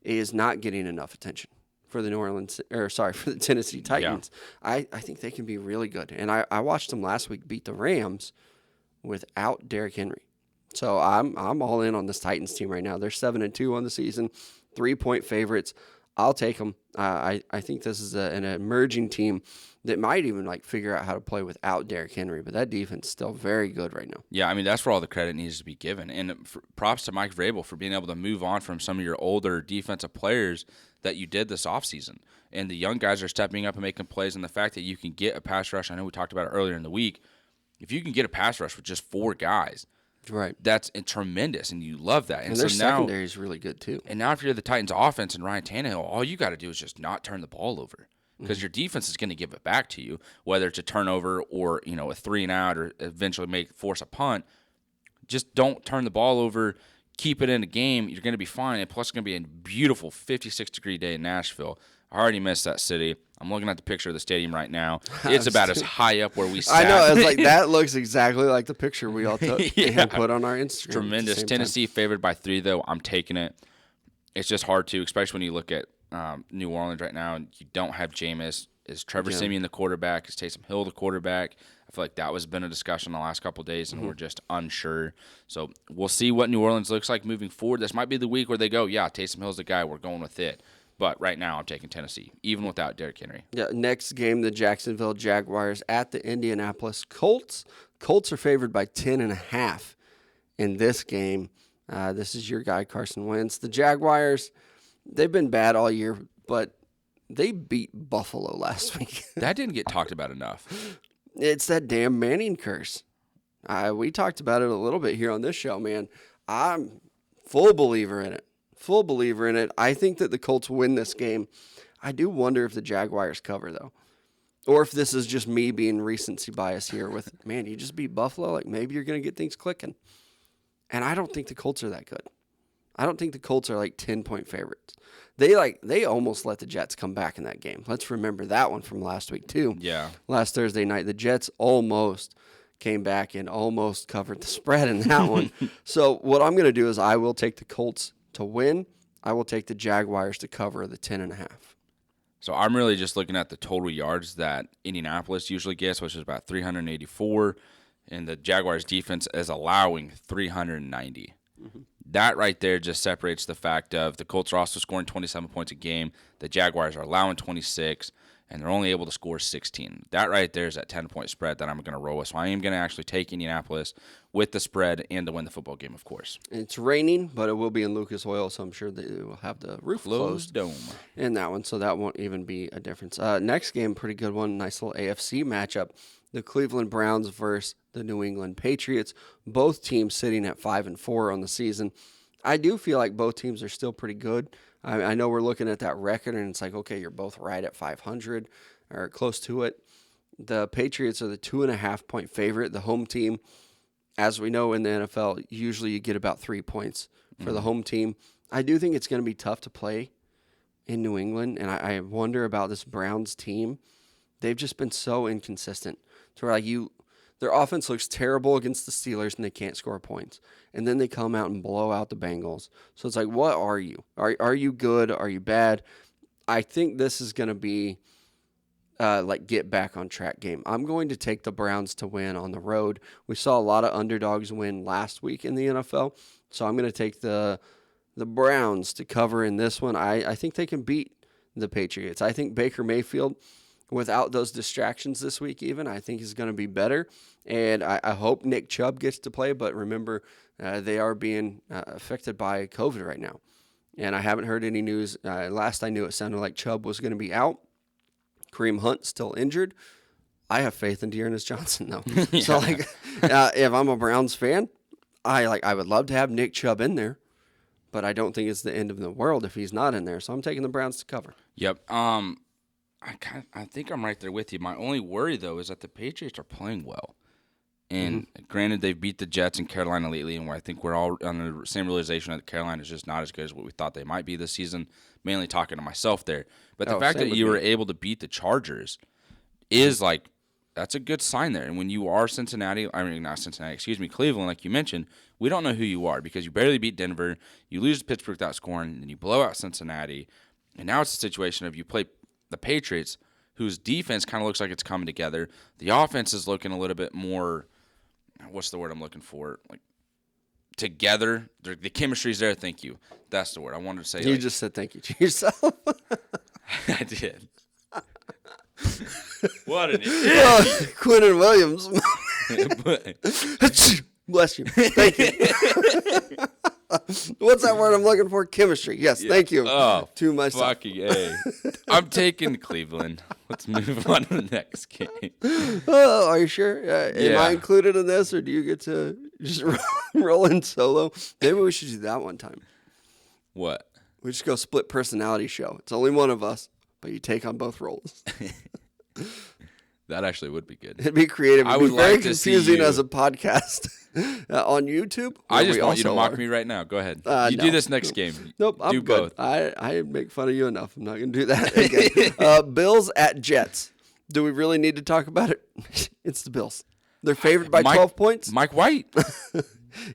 is not getting enough attention for the for the Tennessee Titans. Yeah. I think they can be really good. And I watched them last week beat the Rams without Derrick Henry. So I'm all in on this Titans team right now. They're 7-2 on the season, 3-point favorites. I'll take them. I think this is an emerging team that might even like figure out how to play without Derrick Henry, but that defense is still very good right now. Yeah, I mean, that's where all the credit needs to be given. And props to Mike Vrabel for being able to move on from some of your older defensive players that you did this offseason. And the young guys are stepping up and making plays, and the fact that you can get a pass rush, I know we talked about it earlier in the week, if you can get a pass rush with just 4 guys, right, that's tremendous, and you love that. And their secondary is really good too. And now if you're the Titans offense and Ryan Tannehill, all you got to do is just not turn the ball over. Because your defense is going to give it back to you, whether it's a turnover or a 3-and-out or eventually force a punt. Just don't turn the ball over. Keep it in the game. You're going to be fine. And plus, it's going to be a beautiful 56-degree day in Nashville. I already missed that city. I'm looking at the picture of the stadium right now. It's about as high up where we sat. I know. It's like that looks exactly like the picture we all took and put on our Instagram. Tremendous. Tennessee favored by 3, though. I'm taking it. It's just hard to, especially when you look at New Orleans right now, and you don't have Jameis. Is Trevor Siemian the quarterback? Is Taysom Hill the quarterback? I feel like that was been a discussion the last couple of days, and we're just unsure. So we'll see what New Orleans looks like moving forward. This might be the week where they go, yeah, Taysom Hill's the guy. We're going with it. But right now, I'm taking Tennessee, even without Derrick Henry. Yeah. Next game, the Jacksonville Jaguars at the Indianapolis Colts. Colts are favored by 10.5 in this game. This is your guy, Carson Wentz. The Jaguars, they've been bad all year, but they beat Buffalo last week. That didn't get talked about enough. It's that damn Manning curse. We talked about it a little bit here on this show, man. I'm full believer in it. Full believer in it. I think that the Colts win this game. I do wonder if the Jaguars cover, though. Or if this is just me being recency bias here with, man, you just beat Buffalo. Like, maybe you're going to get things clicking. And I don't think the Colts are that good. I don't think the Colts are like 10-point favorites. They almost let the Jets come back in that game. Let's remember that one from last week too. Yeah. Last Thursday night, the Jets almost came back and almost covered the spread in that one. So what I'm going to do is I will take the Colts to win. I will take the Jaguars to cover the 10.5. So I'm really just looking at the total yards that Indianapolis usually gets, which is about 384, and the Jaguars defense is allowing 390. Mm-hmm. That right there just separates the fact of the Colts are also scoring 27 points a game. The Jaguars are allowing 26, and they're only able to score 16. That right there is that 10-point spread that I'm going to roll with. So I am going to actually take Indianapolis with the spread and to win the football game, of course. It's raining, but it will be in Lucas Oil, so I'm sure they will have the roof closed dome in that one, so that won't even be a difference. Next game, pretty good one. Nice little AFC matchup. The Cleveland Browns versus the New England Patriots. Both teams sitting at 5-4 on the season. I do feel like both teams are still pretty good. I know we're looking at that record, and it's like, okay, you're both right at 500 or close to it. The Patriots are the 2.5-point favorite. The home team, as we know in the NFL, usually you get about 3 points for the home team. I do think it's going to be tough to play in New England, and I wonder about this Browns team they've just been so inconsistent. To where their offense looks terrible against the Steelers and they can't score points, and then they come out and blow out the Bengals. So it's like, what are you? Are you good? Are you bad? I think this is going to be get back on track game. I'm going to take the Browns to win on the road. We saw a lot of underdogs win last week in the NFL, so I'm going to take the Browns to cover in this one. I think they can beat the Patriots. I think Baker Mayfield, without those distractions this week even, I think is going to be better. And I hope Nick Chubb gets to play, but remember, they are being affected by COVID right now. And I haven't heard any news. Last I knew, it sounded like Chubb was going to be out. Kareem Hunt still injured. I have faith in Dearness Johnson, though. Yeah. So, if I'm a Browns fan, I would love to have Nick Chubb in there, but I don't think it's the end of the world if he's not in there. So I'm taking the Browns to cover. Yep. I think I'm right there with you. My only worry, though, is that the Patriots are playing well. And granted, they've beat the Jets and Carolina lately, and I think we're all on the same realization that Carolina is just not as good as what we thought they might be this season, mainly talking to myself there. But the fact that you were able to beat the Chargers is, that's a good sign there. And when you are Cleveland, like you mentioned, we don't know who you are because you barely beat Denver, you lose to Pittsburgh without scoring, and then you blow out Cincinnati. And now it's a situation of you play the Patriots, whose defense kind of looks like it's coming together. The offense is looking a little bit more... what's the word I'm looking for? Together. The chemistry's there. Thank you. That's the word. I wanted to say. You just said thank you to yourself. I did. What an idiot. Quentin Williams. Bless you. Thank you. What's that word I'm looking for? Chemistry. Yes, yeah. Thank you. Oh, to myself. Fucking A. I'm taking Cleveland. Let's move on to the next game. Oh, are you sure? Am I included in this, or do you get to just roll in solo? Maybe we should do that one time. What? We just go split personality show. It's only one of us, but you take on both roles. That actually would be good. It'd be creative. It'd be very confusing as a podcast on YouTube. I just want you to mock me right now. Go ahead. You do this next game. Nope, I'm do good. Both. I make fun of you enough. I'm not going to do that again. Bills at Jets. Do we really need to talk about it? It's the Bills. They're favored by 12 points. Mike White.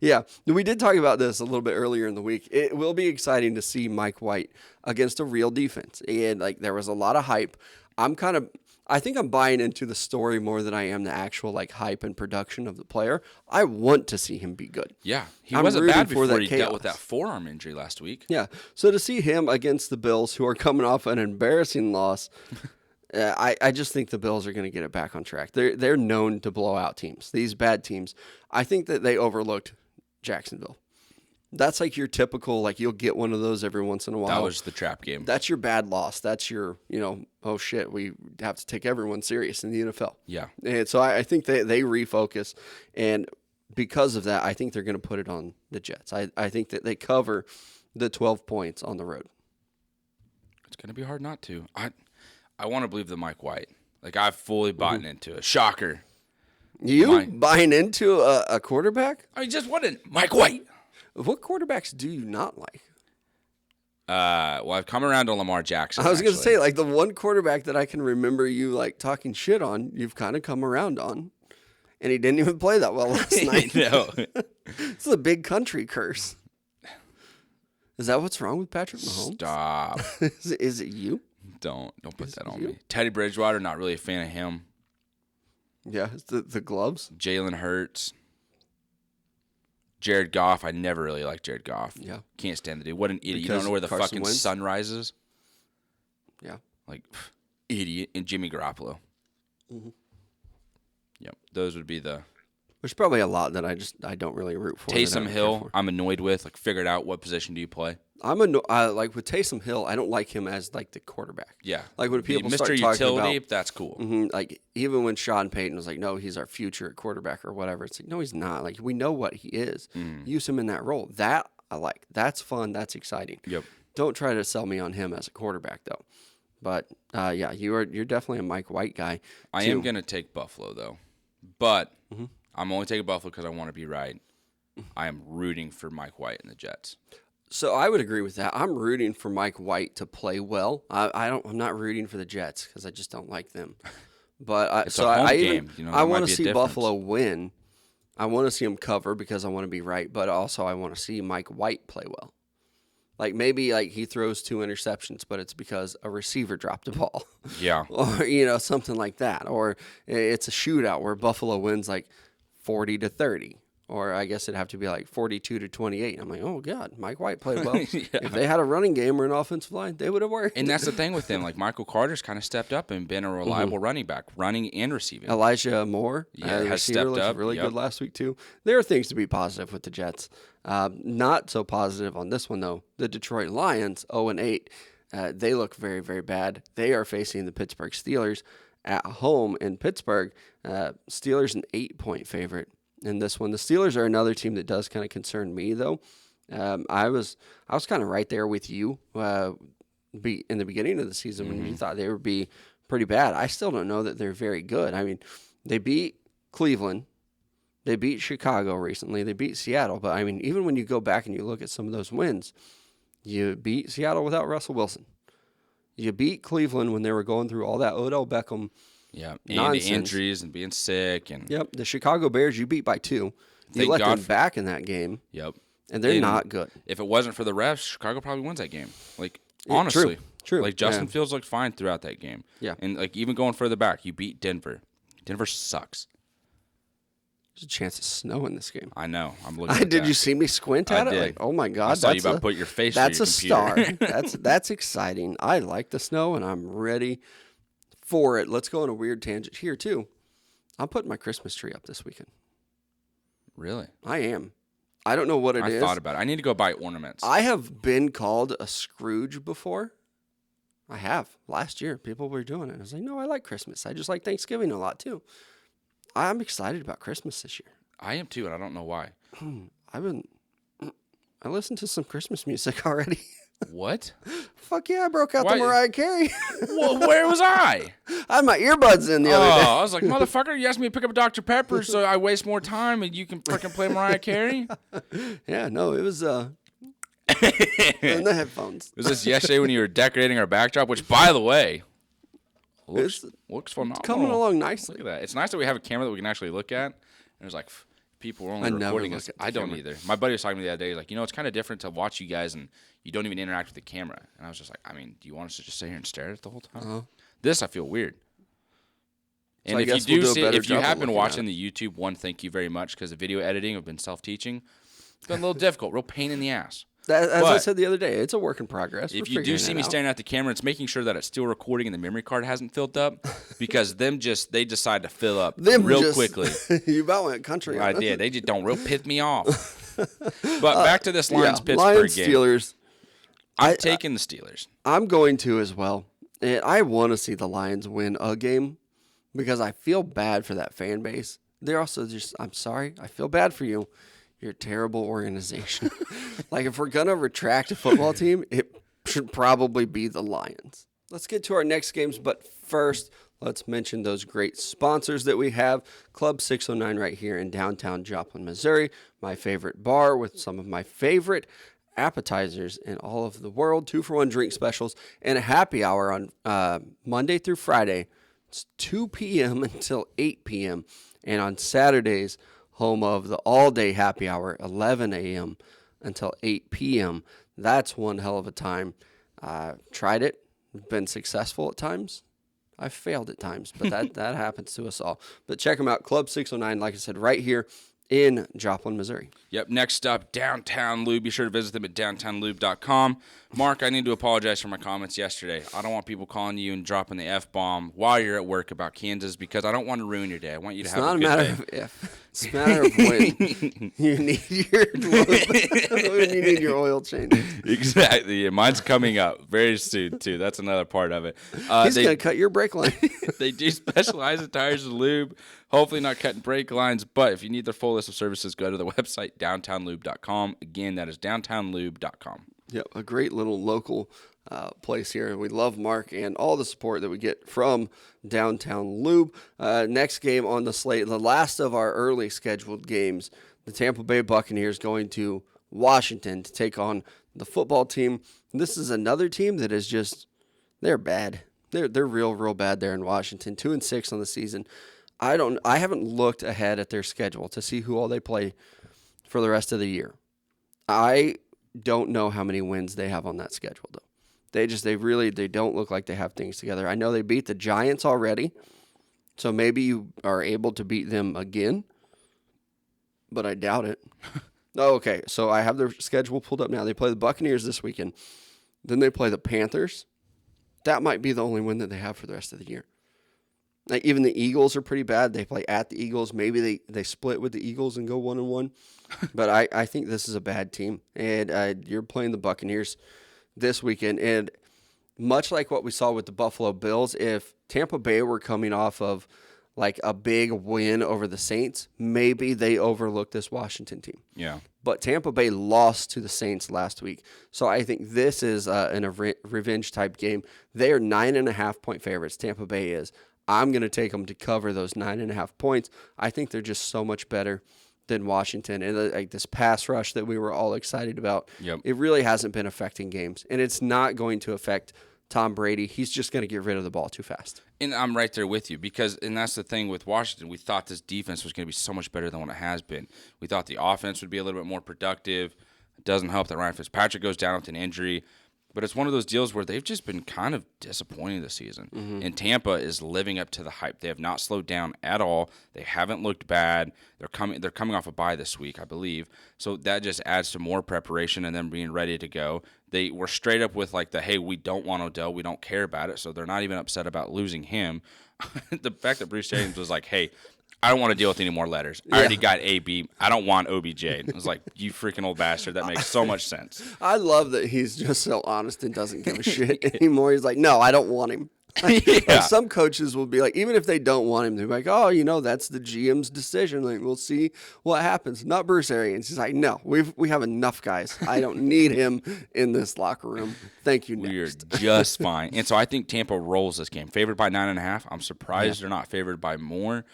Yeah, we did talk about this a little bit earlier in the week. It will be exciting to see Mike White against a real defense. And there was a lot of hype. I think I'm buying into the story more than I am the actual hype and production of the player. I want to see him be good. Yeah, he wasn't bad before he dealt with that forearm injury last week. Yeah, so to see him against the Bills, who are coming off an embarrassing loss, I just think the Bills are going to get it back on track. They're known to blow out teams, these bad teams. I think that they overlooked Jacksonville. That's your typical, you'll get one of those every once in a while. That was the trap game. That's your bad loss. That's your, oh shit, we have to take everyone serious in the NFL. Yeah. And so I think they refocus. And because of that, I think they're going to put it on the Jets. I think that they cover the 12 points on the road. It's going to be hard not to. I want to believe the Mike White. I've fully bought into it. Shocker. You buying into a quarterback? I just wanted Mike White. What quarterbacks do you not like? Well, I've come around to Lamar Jackson. I was going to say, the one quarterback that I can remember you talking shit on, you've kind of come around on, and he didn't even play that well last night. No, it's a big country curse. Is that what's wrong with Patrick Mahomes? Stop. Is it you? Don't put that on me. Teddy Bridgewater, not really a fan of him. Yeah, it's the gloves. Jalen Hurts. Jared Goff, I never really liked Jared Goff. Yeah. Can't stand the dude. What an idiot. You don't know where the Carson fucking sun rises? Yeah. Idiot. And Jimmy Garoppolo. Mm-hmm. Yep. Those would be the... There's probably a lot that I don't really root for. Taysom Hill, I'm annoyed with. Figured out what position do you play. I'm with Taysom Hill, I don't like him as the quarterback. Yeah. When people start Mr. talking Utility, about, that's cool. Even when Sean Payton was no, he's our future at quarterback or whatever. It's no, he's not. We know what he is. Use him in that role. That I like. That's fun. That's exciting. Yep. Don't try to sell me on him as a quarterback though. But yeah, you're definitely a Mike White guy. I am gonna take Buffalo though, but I'm only taking Buffalo because I want to be right. I am rooting for Mike White and the Jets. So I would agree with that. I'm rooting for Mike White to play well. I'm not rooting for the Jets because I just don't like them. But It's a home I game. You know, I that might want to be a see difference. Buffalo win. I want to see them cover because I want to be right, but also I want to see Mike White play well. Like maybe like he throws 2 interceptions, but it's because a receiver dropped a ball. Yeah. Or something like that. Or it's a shootout where Buffalo wins like 40-30. Or I guess it'd have to be like 42-28. I'm like, oh God, Mike White played well. Yeah. If they had a running game or an offensive line, they would have worked. And that's the thing with them. Like Michael Carter's kind of stepped up and been a reliable running back, running and receiving. Elijah Moore, has receiver, stepped looked up. really Yep. good last week too. There are things to be positive with the Jets. Not so positive on this one though. The Detroit Lions, 0-8. They look very, very bad. They are facing the Pittsburgh Steelers at home in Pittsburgh. Steelers an 8-point favorite in this one. The Steelers are another team that does kind of concern me though. I was kind of right there with you in the beginning of the season when you thought they would be pretty bad. I still don't know that they're very good. I mean, they beat Cleveland. They beat Chicago recently. They beat Seattle. But, I mean, even when you go back and you look at some of those wins, you beat Seattle without Russell Wilson. You beat Cleveland when they were going through all that Odell Beckham Yeah, nonsense. and the injuries and being sick. And Yep, the Chicago Bears you beat by 2. You Thank let God them back in that game, Yep. and they're And not good. If it wasn't for the refs, Chicago probably wins that game. Like, honestly. True. Like, Justin Yeah. Fields looked fine throughout that game. Yeah. And, like, even going further back, you beat Denver. Denver sucks. There's a chance of snow in this game. I know. I'm looking at Did that. you see me squint I at it? did. Like, oh my God, I saw you about to put your face that's through your a computer. star. That's exciting. I like the snow, and I'm ready for it. Let's go on a weird tangent here too. I'm putting my Christmas tree up this weekend. Really? I am. I don't know what it is. I thought about it. I need to go buy ornaments. I have been called a Scrooge before. I have. Last year, people were doing it. I was like, no, I like Christmas. I just like Thanksgiving a lot too. I'm excited about Christmas this year. I am too, and I don't know why. I listened to some Christmas music already. What? Fuck yeah, I broke out Why- the Mariah Carey. Well, where was I? I had my earbuds in the other day. I was like, motherfucker, you asked me to pick up a Dr. Pepper so I waste more time and you can freaking play Mariah Carey? Yeah, no, it was in the headphones. Was this yesterday when you were decorating our backdrop? Which, by the way, looks phenomenal. Coming along nicely. Look at that. It's nice that we have a camera that we can actually look at. And there's like people are only recording us. look at the I don't camera. either. My buddy was talking to me the other day. He's like, it's kind of different to watch you guys and you don't even interact with the camera. And I was just like, I mean, do you want us to just sit here and stare at it the whole time? Uh-huh. This I feel weird. And I if you guess we'll do do a see, better if you job of have been looking watching at the YouTube one, thank you very much because the video editing have been self-teaching. It's been a little difficult, real pain in the ass. As I But said the other day, it's a work in progress. If We're you do figuring see it me out. staring at the camera, it's making sure that it's still recording and the memory card hasn't filled up because they decide to fill up real quickly. You about went country. I on us. did. They just don't real piss me off. But back to this Lions Pittsburgh Lions game. Steelers. I'm taking the Steelers. I'm going to as well. And I want to see the Lions win a game because I feel bad for that fan base. They're also just, I'm sorry, I feel bad for you. You're a terrible organization. Like, if we're going to retract a football team, it should probably be the Lions. Let's get to our next games, but first, let's mention those great sponsors that we have. Club 609 right here in downtown Joplin, Missouri, my favorite bar with some of my favorite appetizers in all of the world, 2-for-1 drink specials, and a happy hour on Monday through Friday. It's 2 p.m. until 8 p.m. And on Saturdays, home of the all-day happy hour, 11 a.m. until 8 p.m. That's one hell of a time. Tried it, been successful at times. I've failed at times, but that happens to us all. But check them out, Club 609, like I said, right here in Joplin, Missouri. Yep. Next up, Downtown Lube. Be sure to visit them at downtownlube.com. Mark, I need to apologize for my comments yesterday. I don't want people calling you and dropping the F-bomb while you're at work about Kansas because I don't want to ruin your day. I want you to It's have not a a good matter day. of if. It's a matter of when. You need your when you need your oil change. Exactly. Yeah, mine's coming up very soon, too. That's another part of it. He's going to cut your brake line. They do specialize in tires and lube. Hopefully not cutting brake lines, but if you need their full list of services, go to the website, downtownlube.com. Again, that is downtownlube.com. Yep, a great little local place here. We love Mark and all the support that we get from Downtown Lube. Next game on the slate, the last of our early scheduled games, the Tampa Bay Buccaneers going to Washington to take on the football team. This is another team that is just, they're bad. They're real bad there in Washington. 2-6 on the season. I haven't looked ahead at their schedule to see who all they play for the rest of the year. I don't know how many wins they have on that schedule though. They don't look like they have things together. I know they beat the Giants already, so maybe you are able to beat them again, but I doubt it. Oh, okay, so I have their schedule pulled up now. They play the Buccaneers this weekend. Then they play the Panthers. That might be the only win that they have for the rest of the year. Like even the Eagles are pretty bad. They play at the Eagles. Maybe they split with the Eagles and go 1-1. But I think this is a bad team. And you're playing the Buccaneers this weekend. And much like what we saw with the Buffalo Bills, if Tampa Bay were coming off of like a big win over the Saints, maybe they overlook this Washington team. Yeah. But Tampa Bay lost to the Saints last week. So I think this is a revenge type game. They are 9.5-point favorites. Tampa Bay is. I'm going to take them to cover those 9.5 points. I think they're just so much better than Washington. And like this pass rush that we were all excited about, It really hasn't been affecting games. And it's not going to affect Tom Brady. He's just going to get rid of the ball too fast. And I'm right there with you and that's the thing with Washington. We thought this defense was going to be so much better than what it has been. We thought the offense would be a little bit more productive. It doesn't help that Ryan Fitzpatrick goes down with an injury. But it's one of those deals where they've just been kind of disappointing this season. Mm-hmm. And Tampa is living up to the hype. They have not slowed down at all. They haven't looked bad. They're coming off a bye this week, I believe. So that just adds to more preparation and them being ready to go. They were straight up with like hey, we don't want Odell. We don't care about it. So they're not even upset about losing him. The fact that Bruce Arians was like, hey, I don't want to deal with any more letters. I already got AB. I don't want OBJ. I was like, you freaking old bastard. That makes so much sense. I love that he's just so honest and doesn't give a shit anymore. He's like, no, I don't want him. Like some coaches will be like, even if they don't want him, they're like, oh, that's the GM's decision. Like, we'll see what happens. Not Bruce Arians. He's like, no, we have enough guys. I don't need him in this locker room. Thank you. We're just fine. And so I think Tampa rolls this game. Favored by 9.5. I'm surprised they're not favored by more.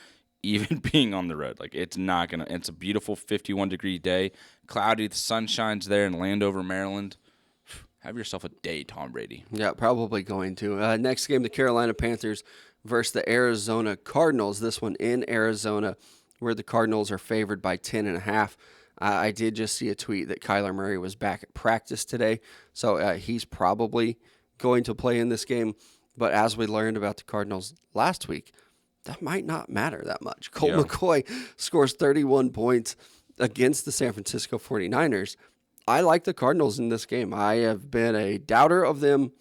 Even being on the road, like it's a beautiful 51-degree day, cloudy, the sun shines there in Landover, Maryland. Have yourself a day, Tom Brady. Yeah, probably going to. Next game, the Carolina Panthers versus the Arizona Cardinals. This one in Arizona, where the Cardinals are favored by 10.5. I did just see a tweet that Kyler Murray was back at practice today, so he's probably going to play in this game. But as we learned about the Cardinals last week, that might not matter that much. Colt McCoy scores 31 points against the San Francisco 49ers. I like the Cardinals in this game. I have been a doubter of them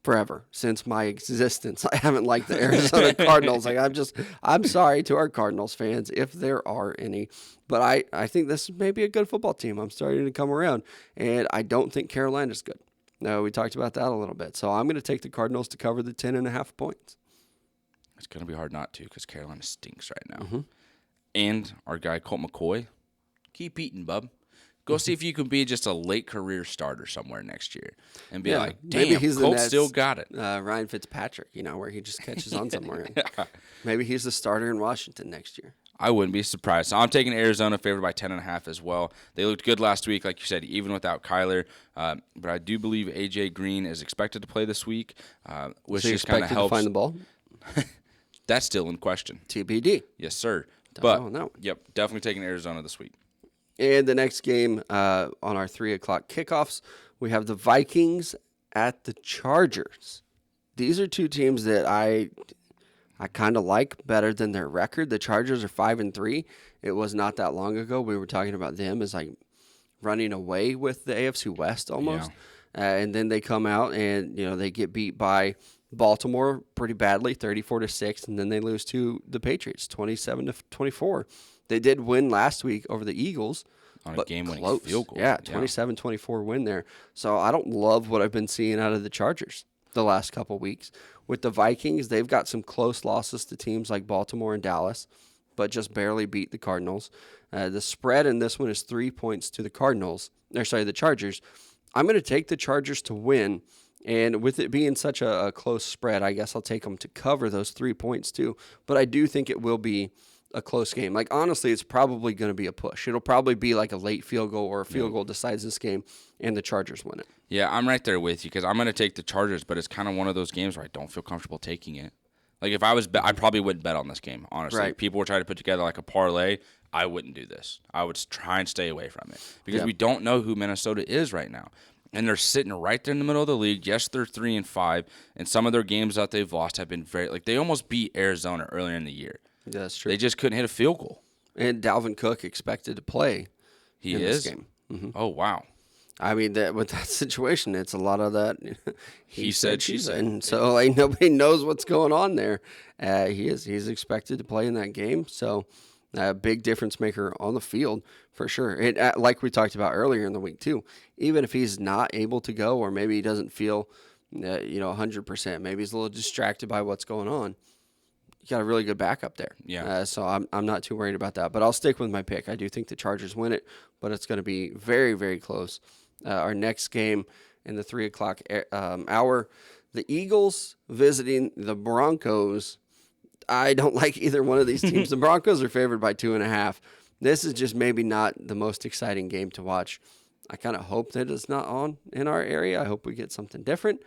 forever since my existence. I haven't liked the Arizona Cardinals. I'm sorry to our Cardinals fans if there are any, but I think this is maybe a good football team. I'm starting to come around, and I don't think Carolina's good. No, we talked about that a little bit. So I'm going to take the Cardinals to cover the 10.5 points. It's going to be hard not to because Carolina stinks right now. Mm-hmm. And our guy, Colt McCoy, keep eating, bub. Go see if you can be just a late career starter somewhere next year and be like, damn, maybe Colt still got it. Ryan Fitzpatrick, where he just catches on somewhere. Maybe he's the starter in Washington next year. I wouldn't be surprised. So I'm taking Arizona favored by 10.5 as well. They looked good last week, like you said, even without Kyler. But I do believe A.J. Green is expected to play this week, which just kind of helps. To find the ball? That's still in question. TBD. Yes, sir. Yep, definitely taking Arizona this week. And the next game on our 3 o'clock kickoffs, we have the Vikings at the Chargers. These are two teams that I kind of like better than their record. The Chargers are 5-3. It was not that long ago we were talking about them as like running away with the AFC West almost. Yeah. And then they come out and they get beat by Baltimore pretty badly, 34-6, and then they lose to the Patriots, 27-24. They did win last week over the Eagles. On a game-winning field goal. Yeah, 27-24 win there. So I don't love what I've been seeing out of the Chargers the last couple weeks. With the Vikings, they've got some close losses to teams like Baltimore and Dallas, but just barely beat the Cardinals. The spread in this one is 3 points to the the Chargers. I'm going to take the Chargers to win. And with it being such a close spread, I guess I'll take them to cover those 3 points too. But I do think it will be a close game. Like, honestly, it's probably going to be a push. It'll probably be like a late field goal or a field goal decides this game, and the Chargers win it. Yeah, I'm right there with you because I'm going to take the Chargers, but it's kind of one of those games where I don't feel comfortable taking it. Like, if I was I probably wouldn't bet on this game, honestly. Right. If people were trying to put together like a parlay, I wouldn't do this. I would try and stay away from it because we don't know who Minnesota is right now. And they're sitting right there in the middle of the league. Yes, they're 3-5, and some of their games that they've lost have been they almost beat Arizona earlier in the year. Yeah, that's true. They just couldn't hit a field goal. And Dalvin Cook expected to play in this game. Mm-hmm. Oh, wow. I mean, with that situation, it's a lot of that. He said, she said. And so, like, nobody knows what's going on there. He's expected to play in that game. So, a big difference maker on the field for sure. And like we talked about earlier in the week too, even if he's not able to go, or maybe he doesn't feel, 100%, maybe he's a little distracted by what's going on. You got a really good backup there. Yeah. So I'm not too worried about that. But I'll stick with my pick. I do think the Chargers win it, but it's going to be very, very close. Our next game in the 3 o'clock hour, the Eagles visiting the Broncos. I don't like either one of these teams. The Broncos are favored by 2.5. This is just maybe not the most exciting game to watch. I kind of hope that it's not on in our area. I hope we get something different,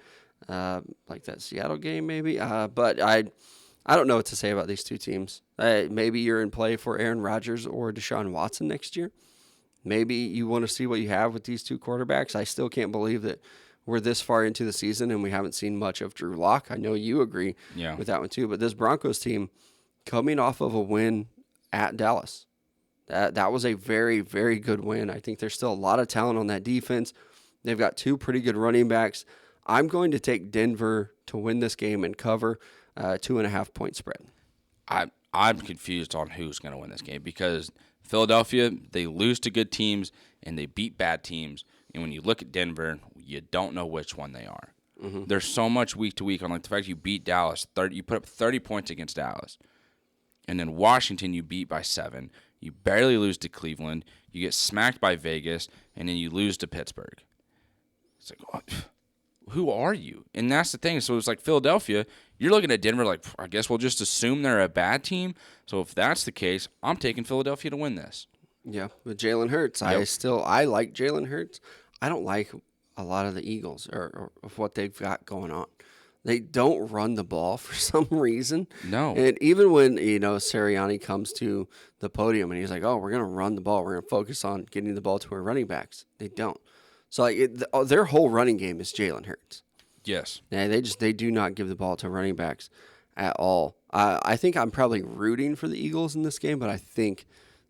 like that Seattle game maybe. But I don't know what to say about these two teams. Maybe you're in play for Aaron Rodgers or Deshaun Watson next year. Maybe you want to see what you have with these two quarterbacks. I still can't believe that we're this far into the season and we haven't seen much of Drew Lock. I know you agree with that one too. But this Broncos team coming off of a win at Dallas, that was a very, very good win. I think there's still a lot of talent on that defense. They've got two pretty good running backs. I'm going to take Denver to win this game and cover 2.5 point spread. I'm confused on who's going to win this game because Philadelphia, they lose to good teams and they beat bad teams. And when you look at Denver, you don't know which one they are. Mm-hmm. There's so much week to week on like the fact you beat Dallas, you put up 30 points against Dallas. And then Washington you beat by 7. You barely lose to Cleveland. You get smacked by Vegas, and then you lose to Pittsburgh. It's like, what? Who are you? And that's the thing. So it's like Philadelphia, you're looking at Denver like, I guess we'll just assume they're a bad team. So if that's the case, I'm taking Philadelphia to win this. Yeah, with Jalen Hurts. Yep. I like Jalen Hurts. I don't like a lot of the Eagles or of what they've got going on. They don't run the ball for some reason. No. And even when, Sirianni comes to the podium and he's like, oh, we're going to run the ball. We're going to focus on getting the ball to our running backs. They don't. So their whole running game is Jalen Hurts. Yes. Yeah, they do not give the ball to running backs at all. I think I'm probably rooting for the Eagles in this game, but I think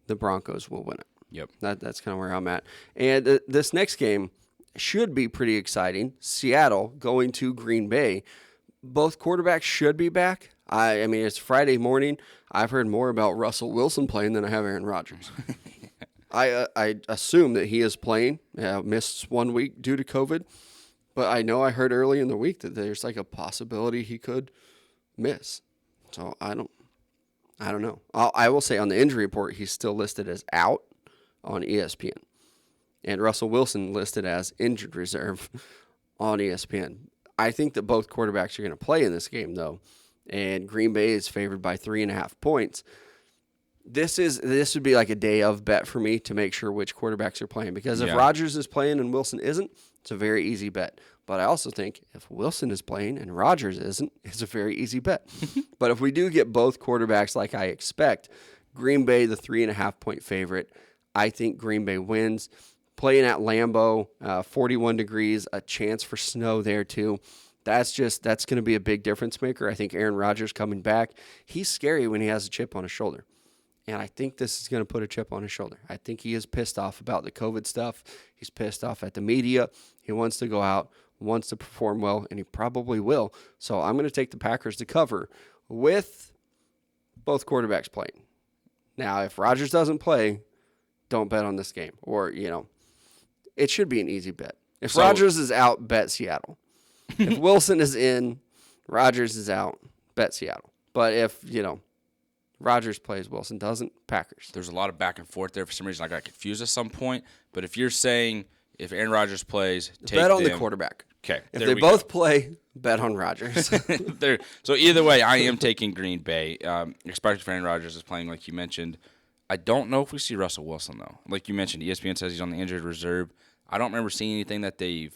the Broncos will win it. Yep. That's kind of where I'm at. And this next game should be pretty exciting. Seattle going to Green Bay. Both quarterbacks should be back. I mean, it's Friday morning. I've heard more about Russell Wilson playing than I have Aaron Rodgers. I assume that he is playing. Missed 1 week due to COVID. But I know I heard early in the week that there's like a possibility he could miss. So I don't know. I will say on the injury report, he's still listed as out on ESPN. And Russell Wilson listed as injured reserve on ESPN. I think that both quarterbacks are going to play in this game, though. And Green Bay is favored by 3.5 points. This would be like a day of bet for me to make sure which quarterbacks are playing. Because if Rodgers is playing and Wilson isn't, it's a very easy bet. But I also think if Wilson is playing and Rodgers isn't, it's a very easy bet. But if we do get both quarterbacks like I expect, Green Bay, the 3.5 point favorite, I think Green Bay wins. Playing at Lambeau, 41 degrees, a chance for snow there too. That's going to be a big difference maker. I think Aaron Rodgers coming back, he's scary when he has a chip on his shoulder. And I think this is going to put a chip on his shoulder. I think he is pissed off about the COVID stuff. He's pissed off at the media. He wants to go out, wants to perform well, and he probably will. So I'm going to take the Packers to cover with both quarterbacks playing. Now, if Rodgers doesn't play, don't bet on this game. Or, it should be an easy bet. If Rodgers is out, bet Seattle. If Wilson is in, Rodgers is out, bet Seattle. But if, Rodgers plays, Wilson doesn't, Packers. There's a lot of back and forth there. For some reason, I got confused at some point. But if you're saying if Aaron Rodgers plays, take bet on them, the quarterback. Okay. If they both play, bet on Rodgers. So either way, I am taking Green Bay, especially if Aaron Rodgers is playing like you mentioned. I don't know if we see Russell Wilson, though. Like you mentioned, ESPN says he's on the injured reserve. I don't remember seeing anything that they've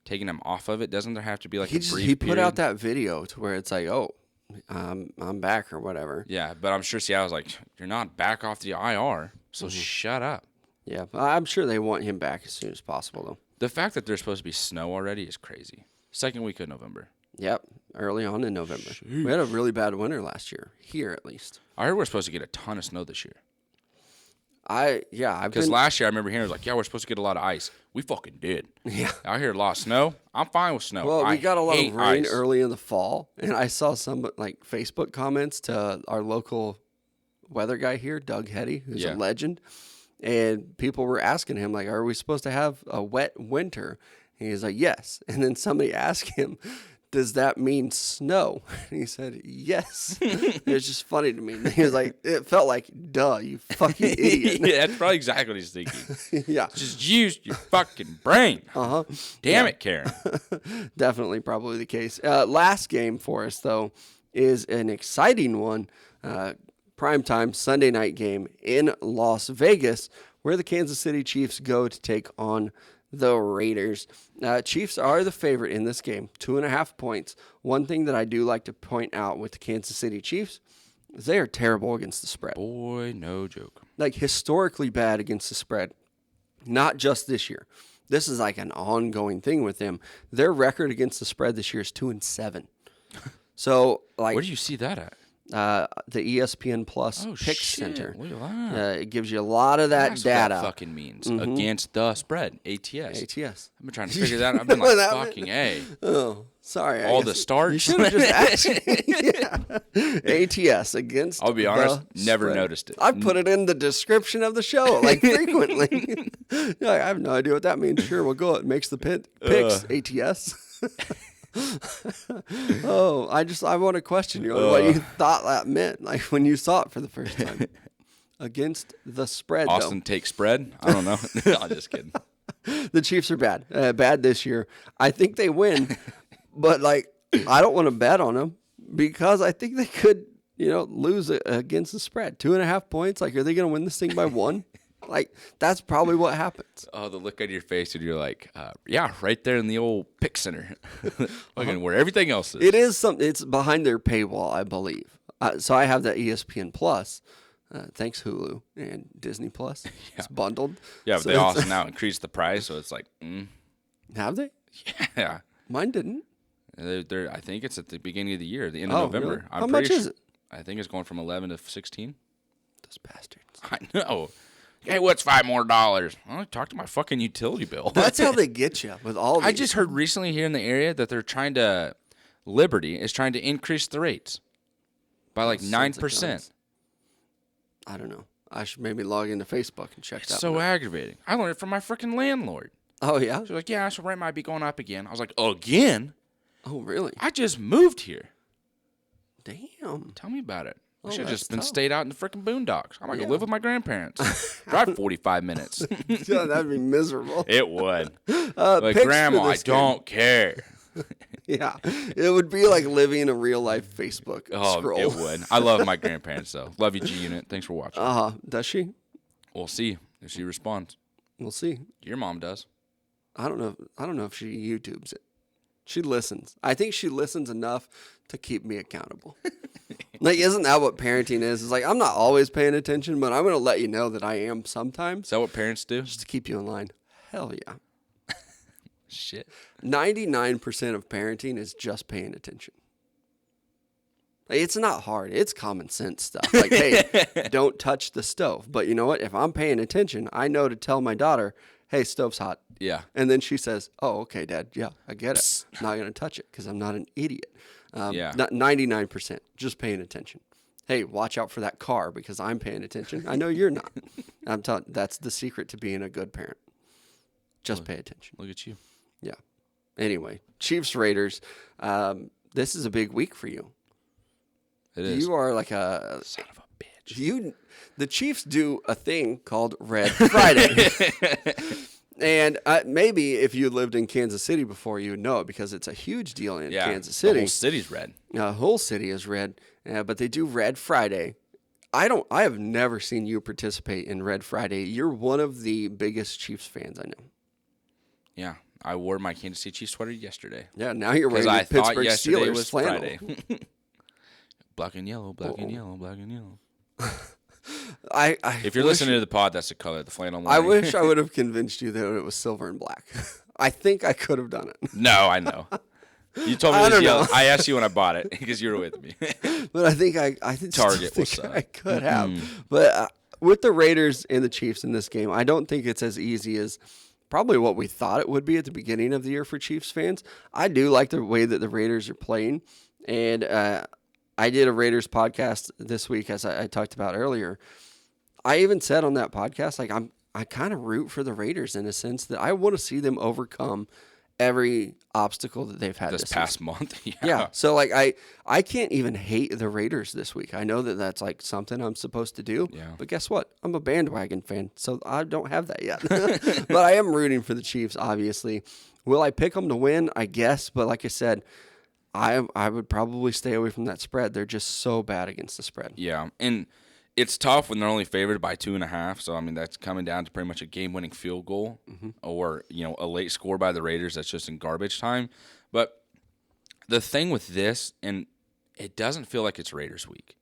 taken him off of it. Doesn't there have to be like a brief He put period? out that video to where it's like, oh, I'm back or whatever. Yeah, but I'm sure Seattle's like, you're not back off the IR, so shut up. Yeah, I'm sure they want him back as soon as possible, though. The fact that there's supposed to be snow already is crazy. Second week of November. Yep, early on in November. We had a really bad winter last year, here at least. I heard we're supposed to get a ton of snow this year. Because last year I remember hearing it was like, yeah, we're supposed to get a lot of ice. We fucking did. Yeah. Out here a lot of snow. I'm fine with snow. Well, we got a lot of rain ice. early in the fall, and I saw some like Facebook comments to our local weather guy here, Doug Hetty, who's a legend, and people were asking him like, "Are we supposed to have a wet winter?" And he's like, "Yes." And then somebody asked him, "Does that mean snow?" And he said, "Yes." It was just funny to me. He was like, "It felt like, duh, you fucking idiot." Yeah, that's probably exactly what he's thinking. Yeah. Just use your fucking brain. Damn it, Karen. Definitely probably the case. Last game for us, though, is an exciting one. Primetime Sunday night game in Las Vegas, where the Kansas City Chiefs go to take on the Raiders. Chiefs are the favorite in this game, 2.5 points. One thing that I do like to point out with the Kansas City Chiefs is they are terrible against the spread. Boy, no joke. Like historically bad against the spread. Not just this year. This is like an ongoing thing with them. Their record against the spread this year is 2-7. So, like, where do you see that at? The ESPN Plus Pick Center. Look at that. It gives you a lot of that That's data. What that fucking means. Against the spread. ATS. ATS. I've been trying to figure that out. I've been like, fucking A. Oh, sorry. All the starts. You should have just asked. ATS against. I'll be honest, never spread. noticed it. I put it in the description of the show, like frequently. You're like, I have no idea what that means. Sure, we'll go. It makes the picks. ATS. I want to question you on what you thought that meant, like when you saw it for the first time. Against the spread, Austin take spread? I don't know. I'm just kidding. The Chiefs are bad. Bad this year. I think they win, but like I don't want to bet on them because I think they could, lose against the spread. 2.5 points. Like, are they going to win this thing by 1? Like, that's probably what happens. Oh, the look on your face, and you're like, yeah, right there in the old pick center, where everything else is. It is something. It's behind their paywall, I believe. So I have that ESPN Plus. Thanks Hulu and Disney Plus. It's bundled. Yeah, but they also now increased the price, so it's like, Have they? Yeah. Mine didn't. I think it's at the beginning of the year, the end of November. Really? How much is it? I think it's going from 11 to 16. Those bastards. I know. Hey, what's $5 more? Well, talk to my fucking utility bill. That's how they get you with all these. I just heard recently here in the area that they're Liberty is trying to increase the rates by like 9%. I don't know. I should maybe log into Facebook and check that. It's so aggravating. I learned it from my freaking landlord. Oh, yeah? She's like, yeah, so rent might be going up again. I was like, again? Oh, really? I just moved here. Damn. Tell me about it. I should have that's just been tough. stayed out in the freaking boondocks. I'm going to go live with my grandparents. Drive 45 minutes. Yeah, that'd be miserable. It would. But Grandma, I don't care. Yeah. It would be like living in a real life Facebook scroll. It would. I love my grandparents, though. Love you, G Unit. Thanks for watching. Does she? We'll see if she responds. We'll see. Your mom does. I don't know if she YouTubes it. She listens. I think she listens enough to keep me accountable. Like, isn't that what parenting is? It's like, I'm not always paying attention, but I'm going to let you know that I am sometimes. Is that what parents do? Just to keep you in line. Hell yeah. Shit. 99% of parenting is just paying attention. Like, it's not hard. It's common sense stuff. Like, hey, don't touch the stove. But you know what? If I'm paying attention, I know to tell my daughter, hey, stove's hot. Yeah. And then she says, oh, okay, Dad. Yeah, I get it. I'm not going to touch it because I'm not an idiot. Not 99%, just paying attention. Hey, watch out for that car because I'm paying attention. I know you're not. I'm telling that's the secret to being a good parent. Just pay attention. Look at you. Yeah. Anyway, Chiefs Raiders. This is a big week for you. It is. You are like a son of a bitch. The Chiefs do a thing called Red Friday. And maybe if you lived in Kansas City before, you would know it because it's a huge deal in Kansas City. The whole city's red. The whole city is red, but they do Red Friday. I have never seen you participate in Red Friday. You're one of the biggest Chiefs fans I know. Yeah, I wore my Kansas City Chiefs sweater yesterday. Yeah, now you're wearing I your Pittsburgh thought yesterday Steelers was flannel. Friday. Black and yellow, black and yellow, black and yellow. If you're listening to the pod, that's the color of the flannel. I wish I would have convinced you that it was silver and black. I think I could have done it. No, I know. You told me I this don't yellow. know. I asked you when I bought it because you were with me. But I think I Target was I could have. But with the Raiders and the Chiefs in this game, I don't think it's as easy as probably what we thought it would be at the beginning of the year for Chiefs fans. I do like the way that the Raiders are playing. And I did a Raiders podcast this week, as I talked about earlier. I even said on that podcast, like I kind of root for the Raiders in a sense that I want to see them overcome every obstacle that they've had this past month. Yeah. So like I can't even hate the Raiders this week. I know that that's like something I'm supposed to do. Yeah. But guess what? I'm a bandwagon fan, so I don't have that yet. But I am rooting for the Chiefs, obviously. Will I pick them to win? I guess. But like I said, I would probably stay away from that spread. They're just so bad against the spread. Yeah, and it's tough when they're only favored by 2.5. So I mean, that's coming down to pretty much a game-winning field goal, or a late score by the Raiders that's just in garbage time. But the thing with this, and it doesn't feel like it's Raiders week,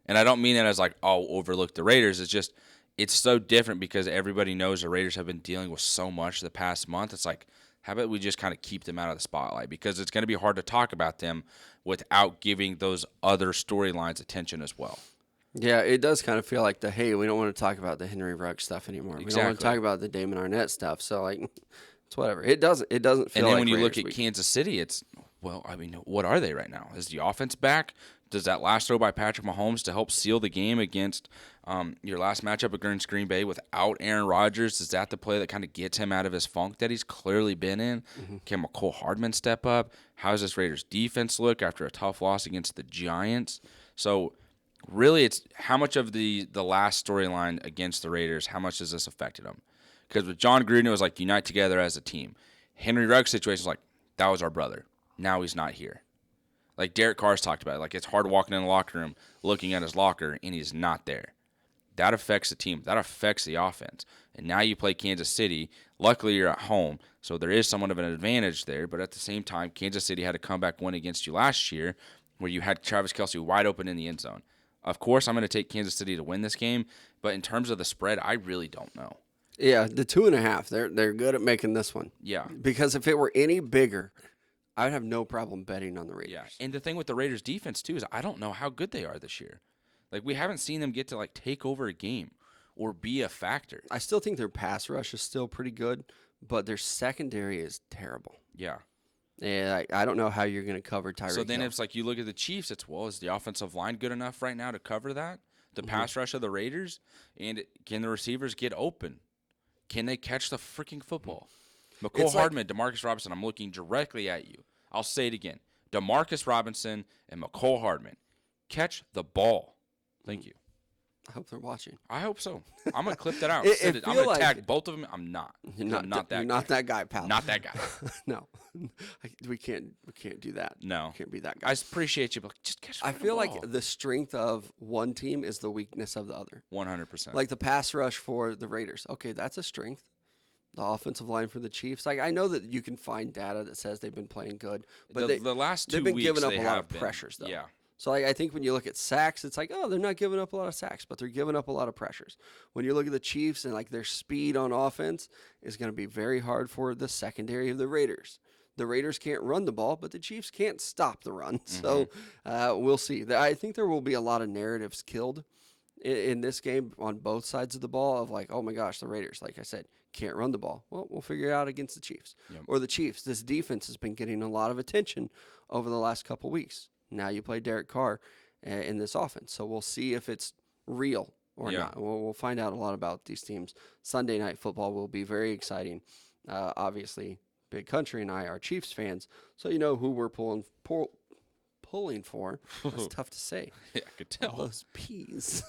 and I don't mean that as like, oh, overlook the Raiders. It's just it's so different because everybody knows the Raiders have been dealing with so much the past month. It's like, how about we just kind of keep them out of the spotlight, because it's going to be hard to talk about them without giving those other storylines attention as well. Yeah, it does kind of feel like we don't want to talk about the Henry Ruggs stuff anymore. We don't want to talk about the Damon Arnett stuff. So like, it's whatever. It doesn't feel like. And then when you Raiders look at week. Kansas City, it's what are they right now? Is the offense back? Does that last throw by Patrick Mahomes to help seal the game against your last matchup against Green Bay without Aaron Rodgers? Is that the play that kind of gets him out of his funk that he's clearly been in? Can McCole Hardman step up? How does this Raiders defense look after a tough loss against the Giants? So really, it's how much of the last storyline against the Raiders, how much has this affected them? Because with John Gruden, it was like unite together as a team. Henry Ruggs' situation was like, that was our brother. Now he's not here. Like Derek Carr's talked about it. Like, it's hard walking in the locker room, looking at his locker, and he's not there. That affects the team. That affects the offense. And now you play Kansas City. Luckily, you're at home, so there is somewhat of an advantage there. But at the same time, Kansas City had a comeback win against you last year where you had Travis Kelce wide open in the end zone. Of course, I'm going to take Kansas City to win this game, but in terms of the spread, I really don't know. Yeah, the 2.5. They're good at making this one. Yeah. Because if it were any bigger, I would have no problem betting on the Raiders. Yeah. And the thing with the Raiders defense too is I don't know how good they are this year. Like, we haven't seen them get to like take over a game or be a factor. I still think their pass rush is still pretty good, but their secondary is terrible. Yeah. And I don't know how you're going to cover Tyreek So then Hill. it's like you look at the Chiefs, is the offensive line good enough right now to cover that? The pass rush of the Raiders? And can the receivers get open? Can they catch the freaking football? McCole Hardman, Demarcus Robinson, I'm looking directly at you. I'll say it again. Demarcus Robinson and McCole Hardman, catch the ball. Thank you. I hope they're watching. I hope so. I'm going to clip that out. It I'm going to like tag both of them. I'm not. You're not that guy, pal. Not that guy. No. We can't do that. No. Can't be that guy. I appreciate you, but just catch the I feel ball. like the strength of one team is the weakness of the other. 100%. Like the pass rush for the Raiders. Okay, that's a strength. The offensive line for the Chiefs. Like, I know that you can find data that says they've been playing good, but the last 2 they've been weeks giving up they a lot have of been. pressures, though. Yeah. So I think when you look at sacks, it's like, oh, they're not giving up a lot of sacks, but they're giving up a lot of pressures. When you look at the Chiefs and like their speed on offense is going to be very hard for the secondary of the Raiders. The Raiders can't run the ball, but the Chiefs can't stop the run. So we'll see. I think there will be a lot of narratives killed in this game on both sides of the ball of like, oh my gosh, the Raiders, like I said, can't run the ball. Well, we'll figure it out against the Chiefs. Yep. Or the Chiefs. This defense has been getting a lot of attention over the last couple weeks. Now you play Derek Carr in this offense. So we'll see if it's real or not. We'll find out a lot about these teams. Sunday Night Football will be very exciting. Obviously, Big Country and I are Chiefs fans, so you know who we're pulling pulling for. That's tough to say. Yeah, I could tell. All those P's.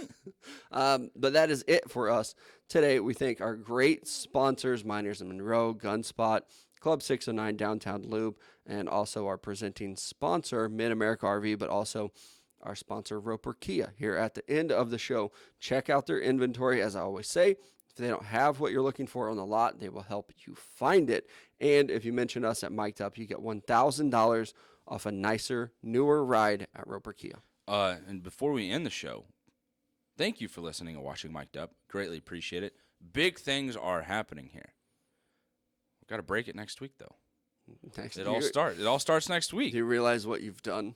But that is it for us today. We thank our great sponsors, Miners and Monroe, Gunspot, Club 609 Downtown Loop, and also our presenting sponsor, Mid-America RV, but also our sponsor, Roper Kia. Here at the end of the show, check out their inventory. As I always say, if they don't have what you're looking for on the lot, they will help you find it. And if you mention us at Mic'd Up, you get $1,000 off a nicer, newer ride at Roper Kia. And before we end the show, thank you for listening and watching Mic'd Up. Greatly appreciate it. Big things are happening here. We've got to break it next week, though. It all starts next week. Do you realize what you've done?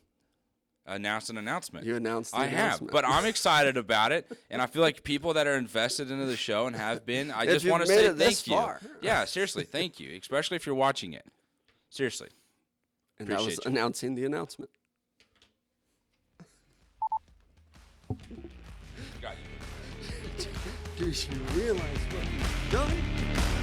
Announced an announcement. You announced the I announcement. have, but I'm excited about it, and I feel like people that are invested into the show and have been, I just you've want to made say it this thank you. far. Yeah, seriously, thank you, especially if you're watching it. Seriously. And that was Appreciate you. announcing the announcement. Got you. Do you realize what you've done?